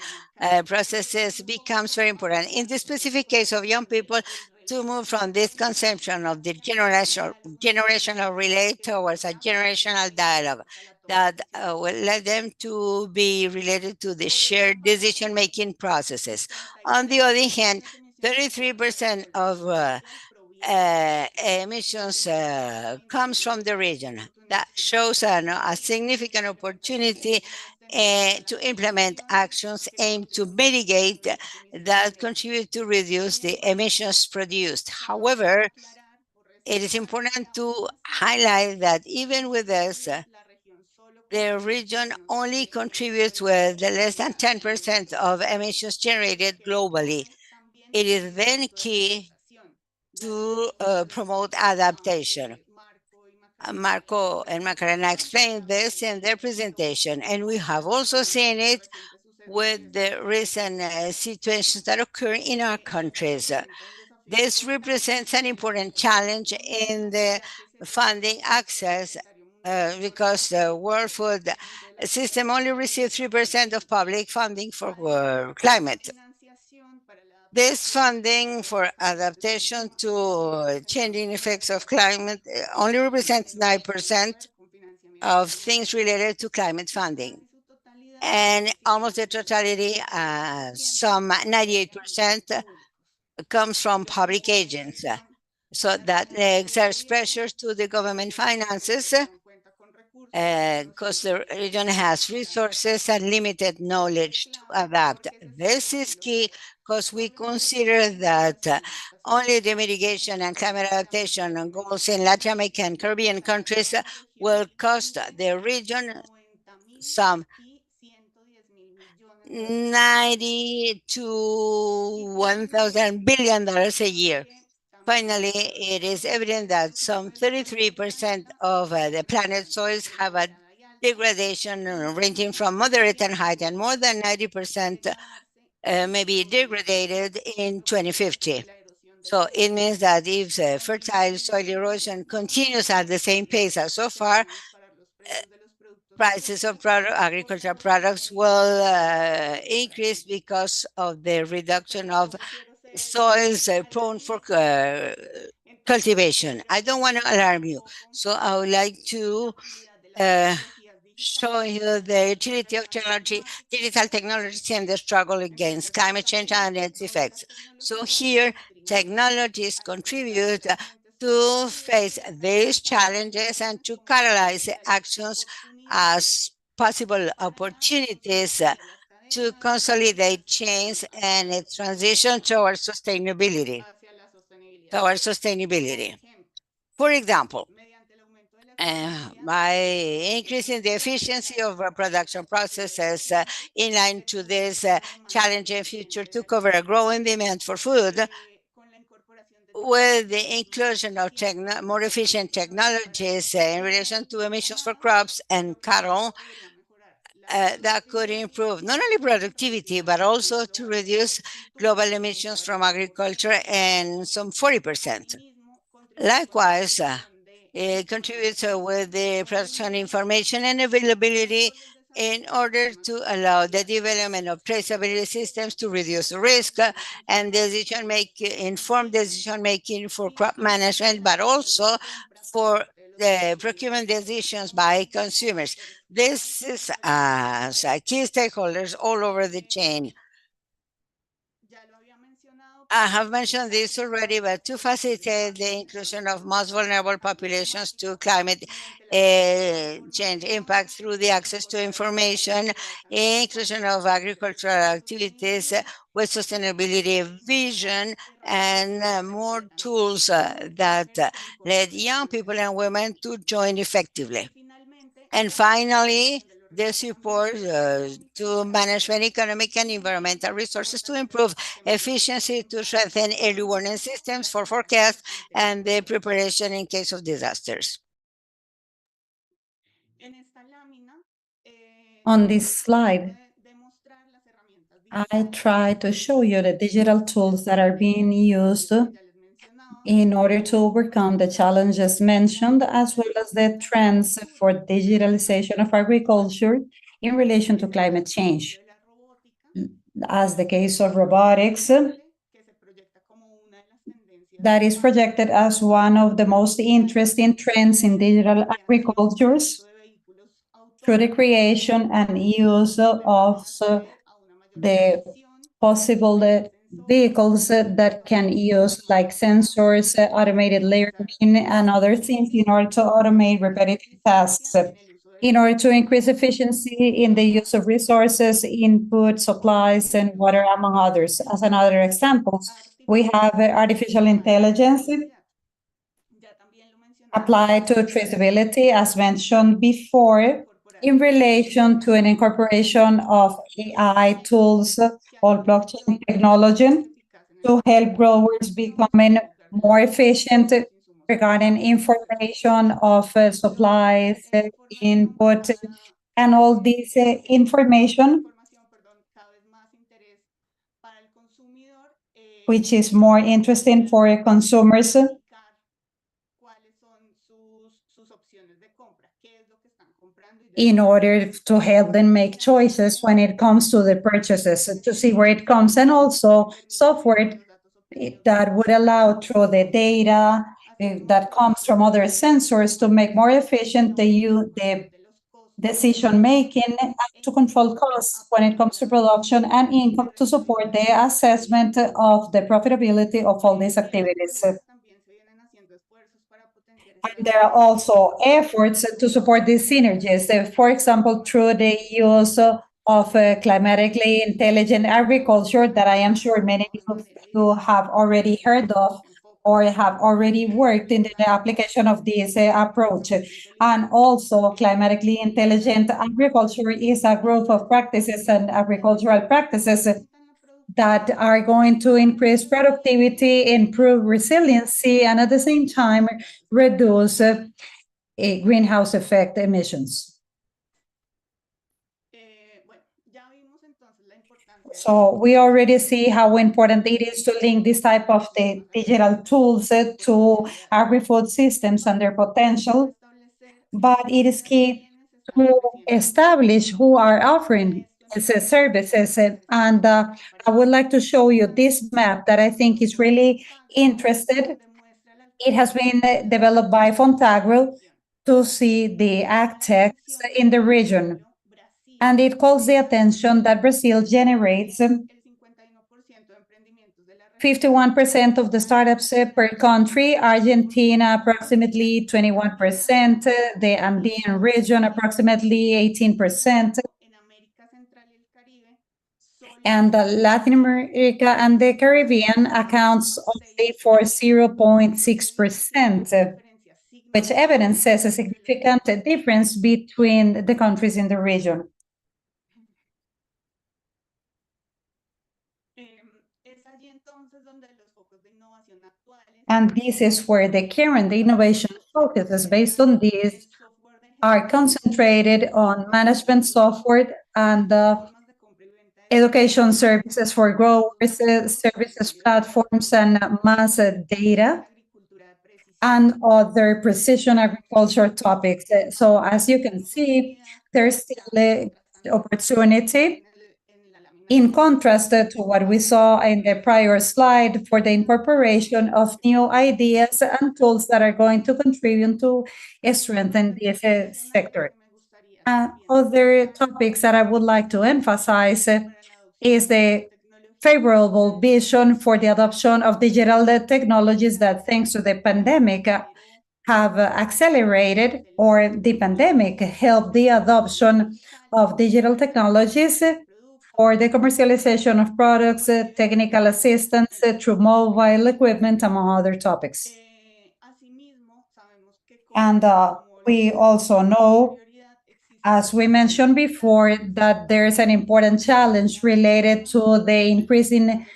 processes becomes very important. In the specific case of young people, to move from this conception of the generational relay towards a generational dialogue that will let them to be related to the shared decision making processes. On the other hand, 33% of emissions comes from the region. That shows a significant opportunity to implement actions aimed to mitigate that contribute to reduce the emissions produced. However, it is important to highlight that even with this, the region only contributes with less than 10% of emissions generated globally. It is then key to promote adaptation. Marco and Macarena explained this in their presentation, and we have also seen it with the recent situations that occur in our countries. This represents an important challenge in the funding access because the World Food System only receives 3% of public funding for climate. This funding for adaptation to changing effects of climate only represents 9% of things related to climate funding. And almost the totality, some 98%, comes from public agents. So that exerts pressures to the government finances because the region has resources and limited knowledge to adapt. This is key because we consider that only the mitigation and climate adaptation goals in Latin American and Caribbean countries will cost the region some 90 to 1,000 billion dollars a year. Finally, it is evident that some 33% of the planet's soils have a degradation ranging from moderate and high, and more than 90% may be degraded in 2050. So it means that if fertile soil erosion continues at the same pace as so far, prices of agricultural products will increase because of the reduction of soils prone for cultivation. I don't want to alarm you, so I would like to uh, show you the utility of technology, digital technology and the struggle against climate change and its effects. So here, technologies contribute to face these challenges and to catalyze actions as possible opportunities to consolidate change and its transition towards sustainability. For example, by increasing the efficiency of our production processes in line to this challenging future to cover a growing demand for food, with the inclusion of more efficient technologies in relation to emissions for crops and cattle, that could improve not only productivity, but also to reduce global emissions from agriculture and some 40%. Likewise, it contributes with the production information and availability in order to allow the development of traceability systems to reduce risk and informed decision making for crop management, but also for the procurement decisions by consumers. This is key stakeholders all over the chain. I have mentioned this already, but to facilitate the inclusion of most vulnerable populations to climate change impact through the access to information, inclusion of agricultural activities with sustainability vision, and more tools that let young people and women to join effectively. And finally, the support to management economic and environmental resources to improve efficiency, to strengthen early warning systems for forecast and the preparation in case of disasters. On this slide, I try to show you the digital tools that are being used in order to overcome the challenges mentioned, as well as the trends for digitalization of agriculture in relation to climate change. As the case of robotics, that is projected as one of the most interesting trends in digital agriculture through the creation and use of the possible vehicles that can use like sensors, automated layering, and other things in order to automate repetitive tasks. In order to increase efficiency in the use of resources, input, supplies, and water, among others. As another examples, we have artificial intelligence applied to traceability, as mentioned before, in relation to an incorporation of AI tools or blockchain technology to help growers becoming more efficient regarding information of supplies, input, and all this information, which is more interesting for consumers in order to help them make choices when it comes to the purchases, to see where it comes, and also software that would allow through the data that comes from other sensors to make more efficient the decision making and to control costs when it comes to production and income to support the assessment of the profitability of all these activities. And there are also efforts to support these synergies, for example, through the use of climatically intelligent agriculture that I am sure many of you have already heard of or have already worked in the application of this approach. And also, climatically intelligent agriculture is a group of practices and agricultural practices that are going to increase productivity, improve resiliency, and at the same time reduce greenhouse effect emissions. So we already see how important it is to link this type of the digital tools to agri-food systems and their potential, but it is key to establish who are offering services. And I would like to show you this map that I think is really interesting. It has been developed by Fontagro to see the ag techs in the region. And it calls the attention that Brazil generates 51% of the startups per country, Argentina approximately 21%, the Andean region approximately 18%, and Latin America and the Caribbean accounts only for 0.6%, which evidences a significant difference between the countries in the region. And this is where the current innovation focuses based on this are concentrated on management software and education services for growers, services platforms, and mass data, and other precision agriculture topics. So as you can see, there's still an opportunity in contrast to what we saw in the prior slide for the incorporation of new ideas and tools that are going to contribute to strengthen this sector. Other topics that I would like to emphasize is the favorable vision for the adoption of digital technologies that, thanks to the pandemic, have accelerated, or the pandemic helped the adoption of digital technologies for the commercialization of products, technical assistance through mobile equipment, among other topics. And we also know, as we mentioned before, that there is an important challenge related to the increase in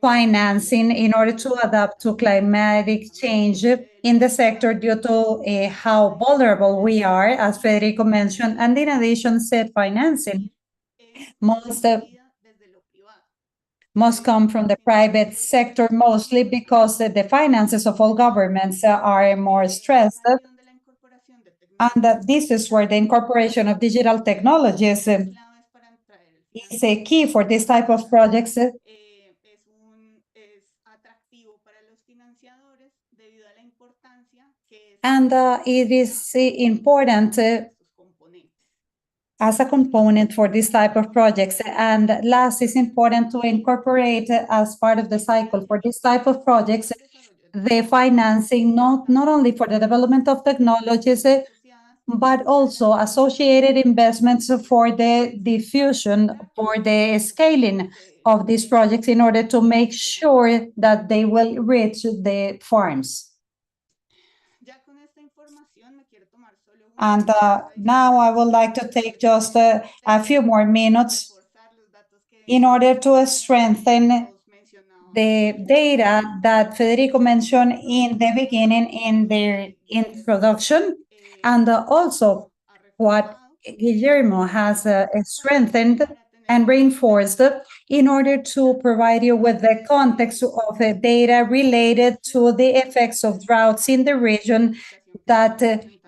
financing in order to adapt to climatic change in the sector due to how vulnerable we are, as Federico mentioned. And in addition, said financing most must come from the private sector, mostly because the finances of all governments are more stressed. And that this is where the incorporation of digital technologies is a key for this type of projects. And it is important as a component for this type of projects. And last, it's important to incorporate as part of the cycle for this type of projects the financing, not only for the development of technologies, but also associated investments for the diffusion, for the scaling of these projects in order to make sure that they will reach the farms. And now I would like to take just a few more minutes in order to strengthen the data that Federico mentioned in the beginning in their introduction, and also what Guillermo has strengthened and reinforced in order to provide you with the context of the data related to the effects of droughts in the region that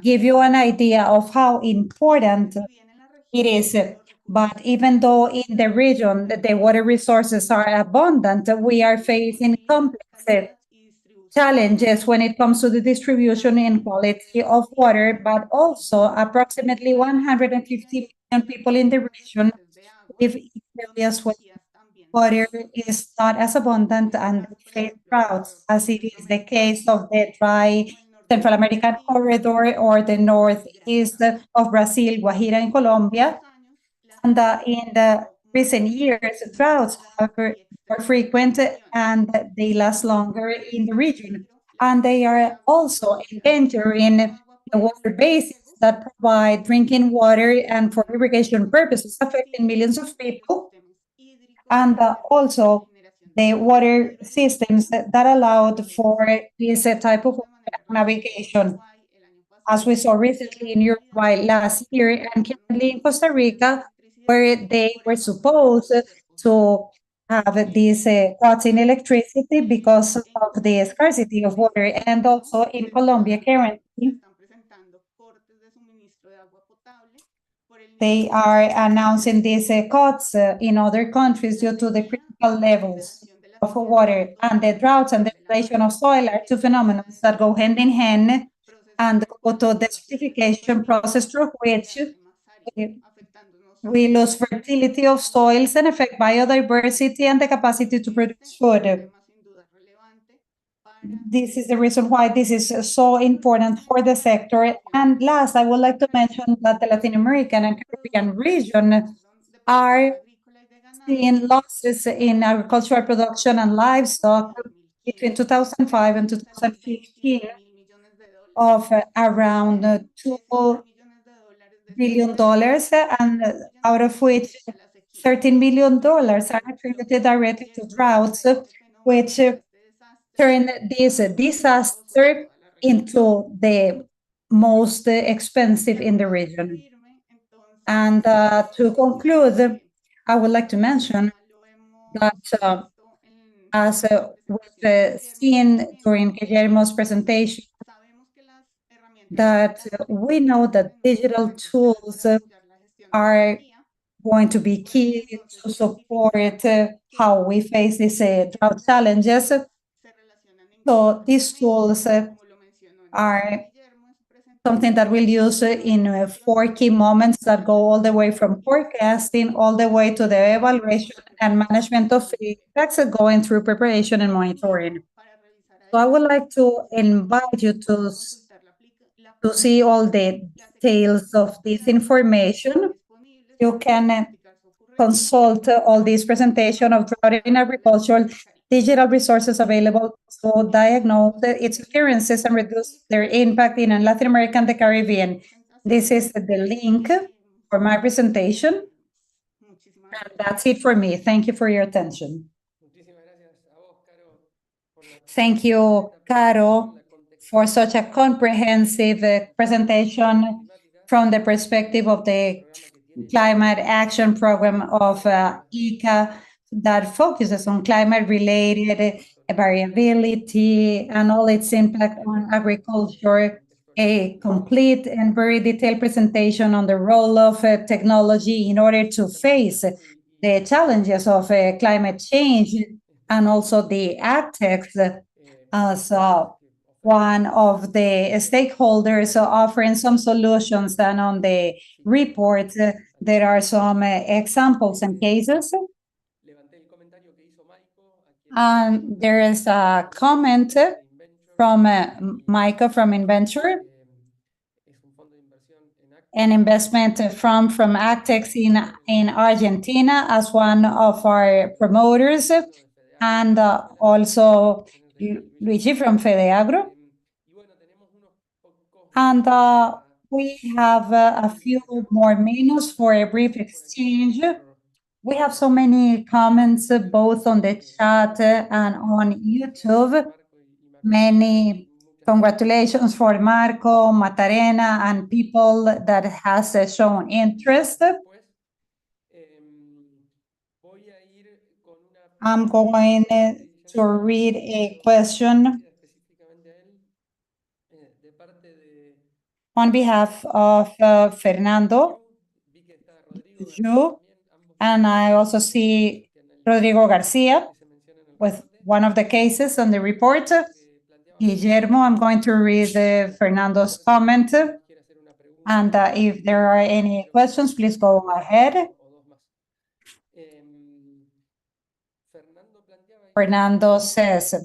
give you an idea of how important it is. But even though in the region the water resources are abundant, we are facing complex challenges when it comes to the distribution and quality of water, but also approximately 150 million people in the region live in areas where water is not as abundant and face droughts, as it is the case of the dry Central American corridor or the northeast of Brazil, Guajira, and Colombia. And in the recent years, droughts are more frequent and they last longer in the region. And they are also endangering the water basins that provide drinking water and for irrigation purposes, affecting millions of people. And also the water systems that allowed for this type of navigation, as we saw recently in Uruguay last year and currently in Costa Rica, where they were supposed to have these cuts in electricity because of the scarcity of water, and also in Colombia currently they are announcing these cuts in other countries due to the critical levels of water. And the droughts and degradation of soil are two phenomena that go hand in hand and go to the desertification process through which we lose fertility of soils and affect biodiversity and the capacity to produce food. This is the reason why this is so important for the sector. And last, I would like to mention that the Latin American and Caribbean region are seeing losses in agricultural production and livestock between 2005 and 2015 of around $2 billion, and out of which $13 billion are attributed directly to droughts, which turn this disaster into the most expensive in the region. And to conclude, I would like to mention that as we've seen during Guillermo's presentation, that we know that digital tools are going to be key to support how we face these drought challenges. So these tools are something that we'll use in 4 key moments that go all the way from forecasting all the way to the evaluation and management of impacts, going through preparation and monitoring. So I would like to invite you to see all the details of this information. You can consult all this presentation of drought in agriculture, digital resources available to diagnose its occurrences and reduce their impact in Latin America and the Caribbean. This is the link for my presentation. And that's it for me. Thank you for your attention. Thank you, Caro, for such a comprehensive presentation from the perspective of the Climate Action Program of ICA that focuses on climate-related variability and all its impact on agriculture. A complete and very detailed presentation on the role of technology in order to face the challenges of climate change, and also the AgTech as one of the stakeholders offering some solutions. And on the report, there are some examples and cases. And there is a comment from Michael from Inventure, an investment from AgTech in Argentina as one of our promoters, and also Luigi from FedeAgro. And we have a few more minutes for a brief exchange. We have so many comments both on the chat and on YouTube. Many congratulations for Marco, Matarena, and people that has shown interest. I'm going to read a question on behalf of Fernando, you, and I also see Rodrigo Garcia with one of the cases on the report. Guillermo, I'm going to read Fernando's comment, and if there are any questions, please go ahead. Fernando says,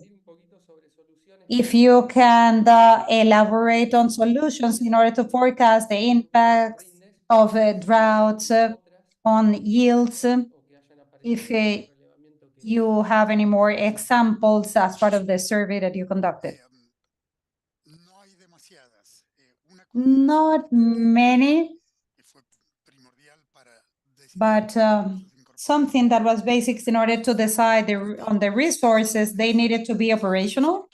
if you can elaborate on solutions in order to forecast the impacts of droughts on yields, if you have any more examples as part of the survey that you conducted. Not many, but something that was basic in order to decide on the resources, they needed to be operational,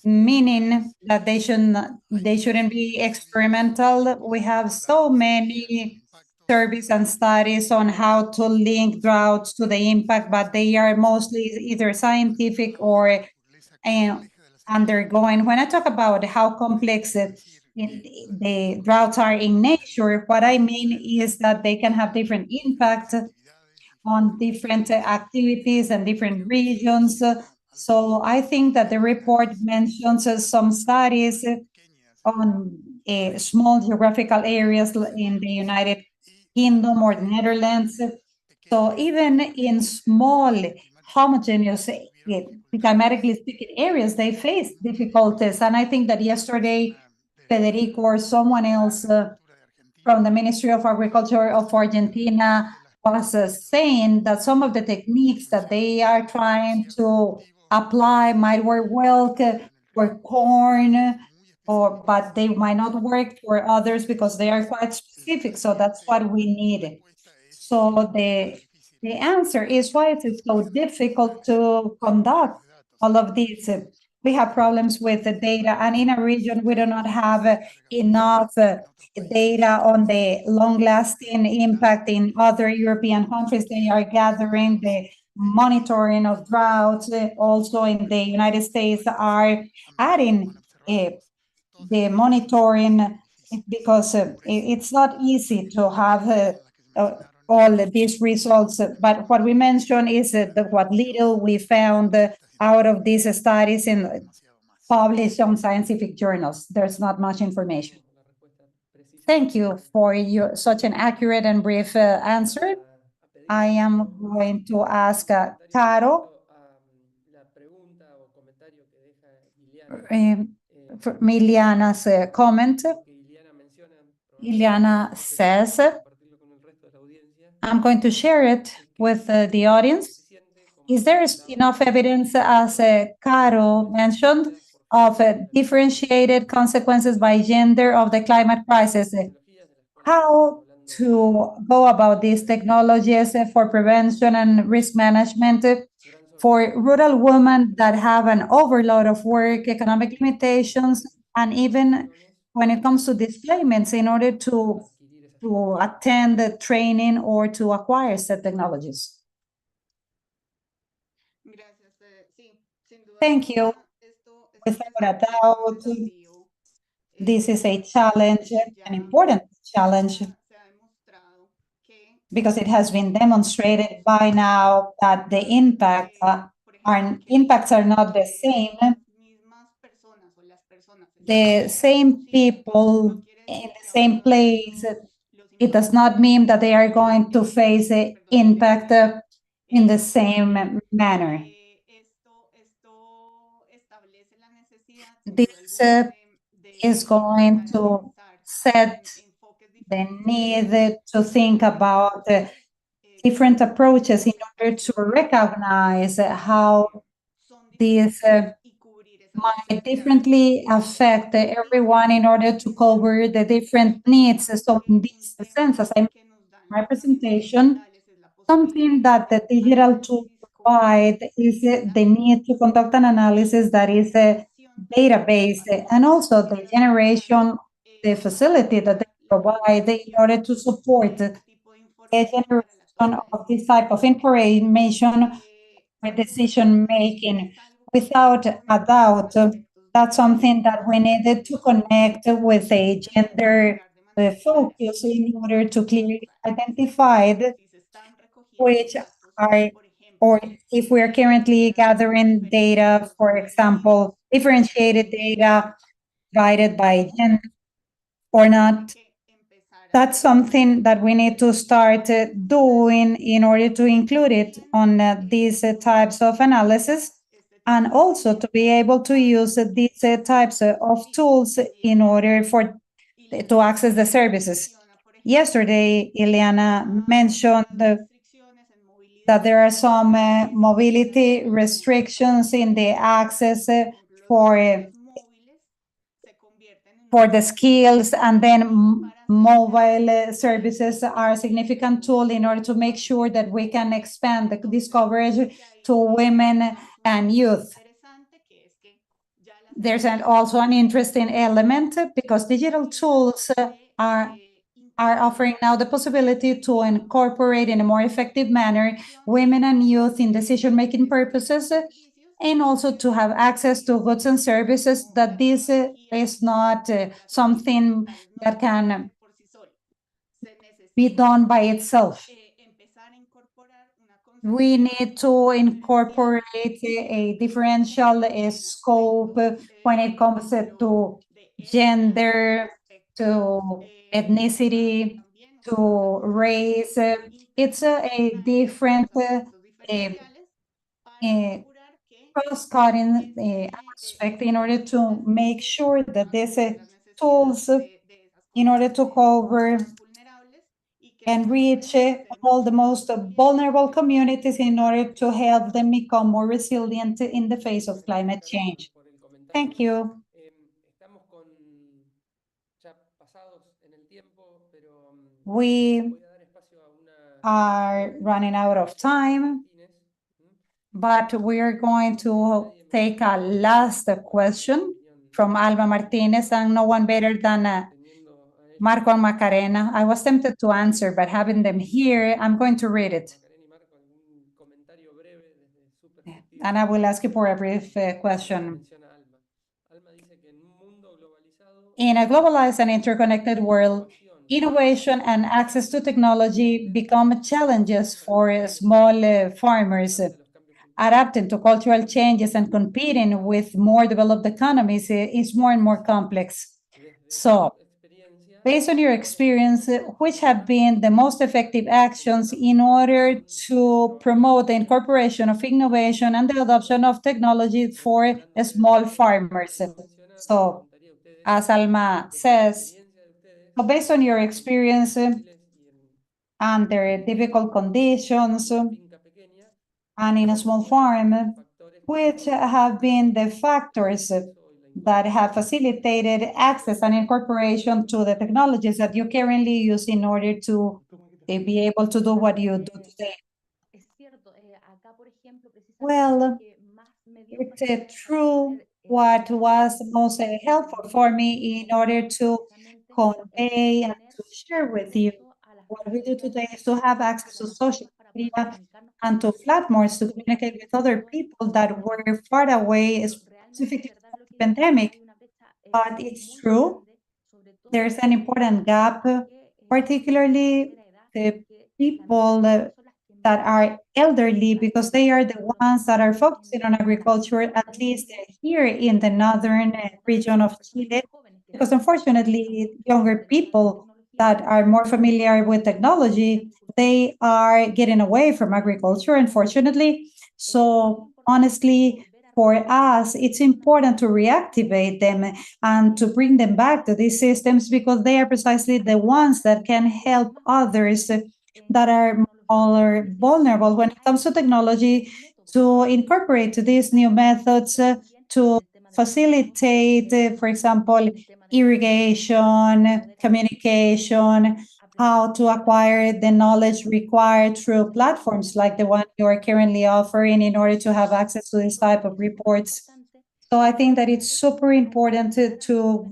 meaning that they shouldn't be experimental. We have so many surveys and studies on how to link droughts to the impact, but they are mostly either scientific or undergoing. When I talk about how complex the droughts are in nature, what I mean is that they can have different impact on different activities and different regions. So I think that the report mentions some studies on small geographical areas in the United Kingdom or the Netherlands. So even in small, homogeneous, climatically speaking areas, they face difficulties. And I think that yesterday, Federico or someone else from the Ministry of Agriculture of Argentina was saying that some of the techniques that they are trying to apply might work well for corn, but they might not work for others because they are quite specific. So that's what we need. So the answer is why it is so difficult to conduct all of these. We have problems with the data, and in a region we do not have enough data on the long-lasting impact in other European countries. They are gathering the monitoring of droughts. Also in the United States are adding the monitoring because it's not easy to have all these results. But what we mentioned is what little we found out of these studies in published on scientific journals. There's not much information. Thank you for such an accurate and brief answer. I am going to ask Caro um, for Miliana's comment. Iliana says, I'm going to share it with the audience. Is there enough evidence, as Caro mentioned, of differentiated consequences by gender of the climate crisis? How to go about these technologies for prevention and risk management for rural women that have an overload of work, economic limitations, and even when it comes to displacements in order to attend the training or to acquire said technologies. Thank you. Without a doubt, this is a challenge, an important challenge, because it has been demonstrated by now that the impacts are not the same. The same people in the same place, it does not mean that they are going to face the impact in the same manner. This is going to set the need to think about different approaches in order to recognize how these might differently affect everyone in order to cover the different needs. So in this sense, as I mentioned in my presentation, something that the digital tool provide is the need to conduct an analysis that is data-based, and also the generation, the facility that they provide in order to support the generation of this type of information for decision making. Without a doubt, that's something that we needed to connect with a gender focus in order to clearly identify which are, or if we're currently gathering data, for example, differentiated data divided by gender or not. That's something that we need to start doing in order to include it on these types of analysis, and also to be able to use these types of tools in order to access the services. Yesterday, Ileana mentioned that there are some mobility restrictions in the access for the skills, and then mobile services are a significant tool in order to make sure that we can expand this coverage to women and youth. There's also an interesting element because digital tools are offering now the possibility to incorporate in a more effective manner women and youth in decision-making purposes, and also to have access to goods and services, that this is not something that can be done by itself. We need to incorporate a differential scope when it comes to gender, to ethnicity, to race. It's a different cross-cutting aspect in order to make sure that these tools, in order to cover and reach all the most vulnerable communities in order to help them become more resilient in the face of climate change. Thank you. We are running out of time, but we are going to take a last question from Alma Martinez, and no one better than Marco and Macarena. I was tempted to answer, but having them here, I'm going to read it. And I will ask you for a brief question. In a globalized and interconnected world, innovation and access to technology become challenges for small farmers. Adapting to cultural changes and competing with more developed economies is more and more complex. So, based on your experience, which have been the most effective actions in order to promote the incorporation of innovation and the adoption of technology for small farmers? So, as Alma says, so based on your experience under difficult conditions and in a small farm, which have been the factors that have facilitated access and incorporation to the technologies that you currently use in order to be able to do what you do today? Well, it's true what was most helpful for me in order to convey and to share with you. What we do today is to have access to social media and to platforms to communicate with other people that were far away, specifically from the pandemic. But it's true, there's an important gap, particularly the people that are elderly, because they are the ones that are focusing on agriculture, at least here in the northern region of Chile. Because unfortunately, younger people that are more familiar with technology, they are getting away from agriculture, unfortunately. So honestly, for us, it's important to reactivate them and to bring them back to these systems because they are precisely the ones that can help others that are more vulnerable when it comes to technology to incorporate to these new methods to facilitate, for example, irrigation, communication, how to acquire the knowledge required through platforms like the one you are currently offering in order to have access to this type of reports. So I think that it's super important to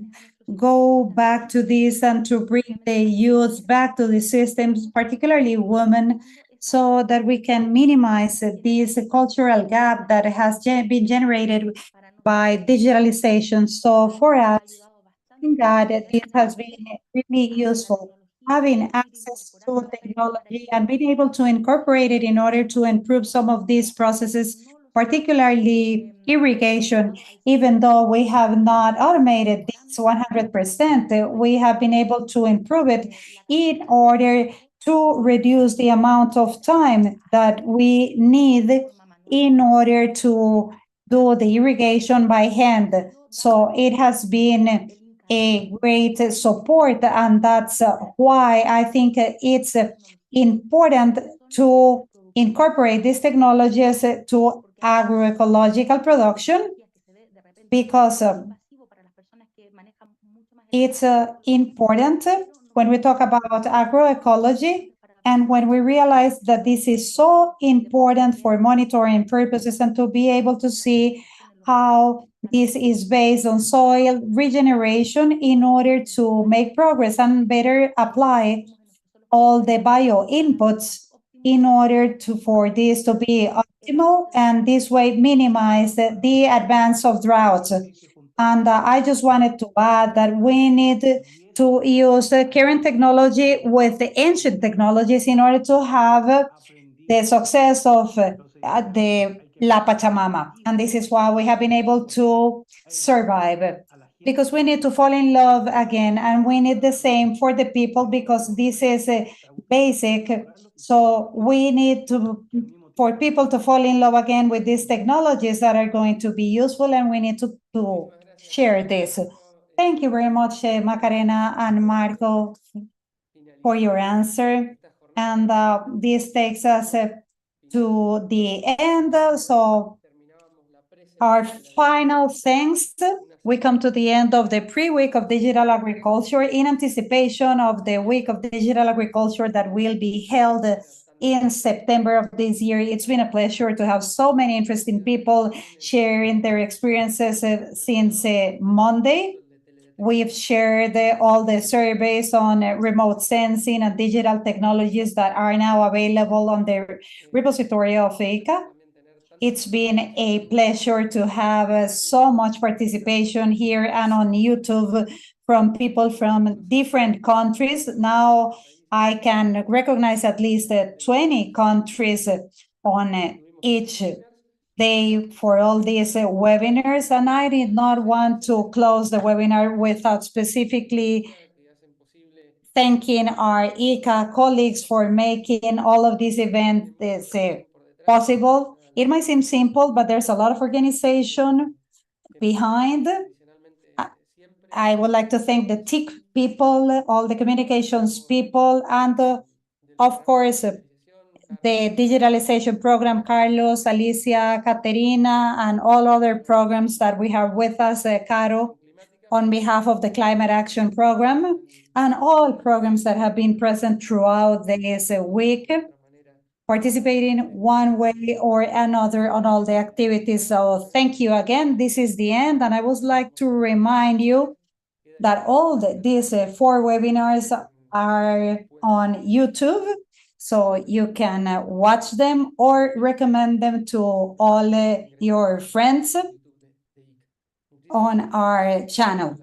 go back to this and to bring the youth back to the systems, particularly women, so that we can minimize this cultural gap that has been generated by digitalization. So for us, think that this has been really useful. Having access to technology and being able to incorporate it in order to improve some of these processes, particularly irrigation, even though we have not automated this 100%, we have been able to improve it in order to reduce the amount of time that we need in order to do the irrigation by hand. So it has been a great support, and that's why I think it's important to incorporate these technologies to agroecological production because it's important when we talk about agroecology and when we realize that this is so important for monitoring purposes and to be able to see how this is based on soil regeneration in order to make progress and better apply all the bio inputs in order to for this to be optimal and this way minimize the advance of droughts. And I just wanted to add that we need to use current technology with the ancient technologies in order to have the success of the La Pachamama. And this is why we have been able to survive. Because we need to fall in love again, and we need the same for the people because this is basic. So we need to for people to fall in love again with these technologies that are going to be useful, and we need to share this. Thank you very much, Macarena and Marco, for your answer. And this takes us to the end. So our final things, we come to the end of the pre-week of digital agriculture in anticipation of the week of digital agriculture that will be held in September of this year. It's been a pleasure to have so many interesting people sharing their experiences since Monday. We've shared all the surveys on remote sensing and digital technologies that are now available on the repository of EICA. It's been a pleasure to have so much participation here and on YouTube from people from different countries. Now I can recognize at least 20 countries on each day for all these webinars, and I did not want to close the webinar without specifically thanking our ICA colleagues for making all of these events possible. It might seem simple, but there's a lot of organization behind. I would like to thank the TIC people, all the communications people, and of course, the digitalization program, Carlos, Alicia, Caterina, and all other programs that we have with us, Caro, on behalf of the Climate Action Program, and all programs that have been present throughout this week, participating one way or another on all the activities. So thank you again. This is the end, and I would like to remind you that all these 4 webinars are on YouTube, so you can watch them or recommend them to all your friends on our channel.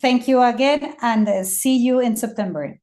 Thank you again, and see you in September.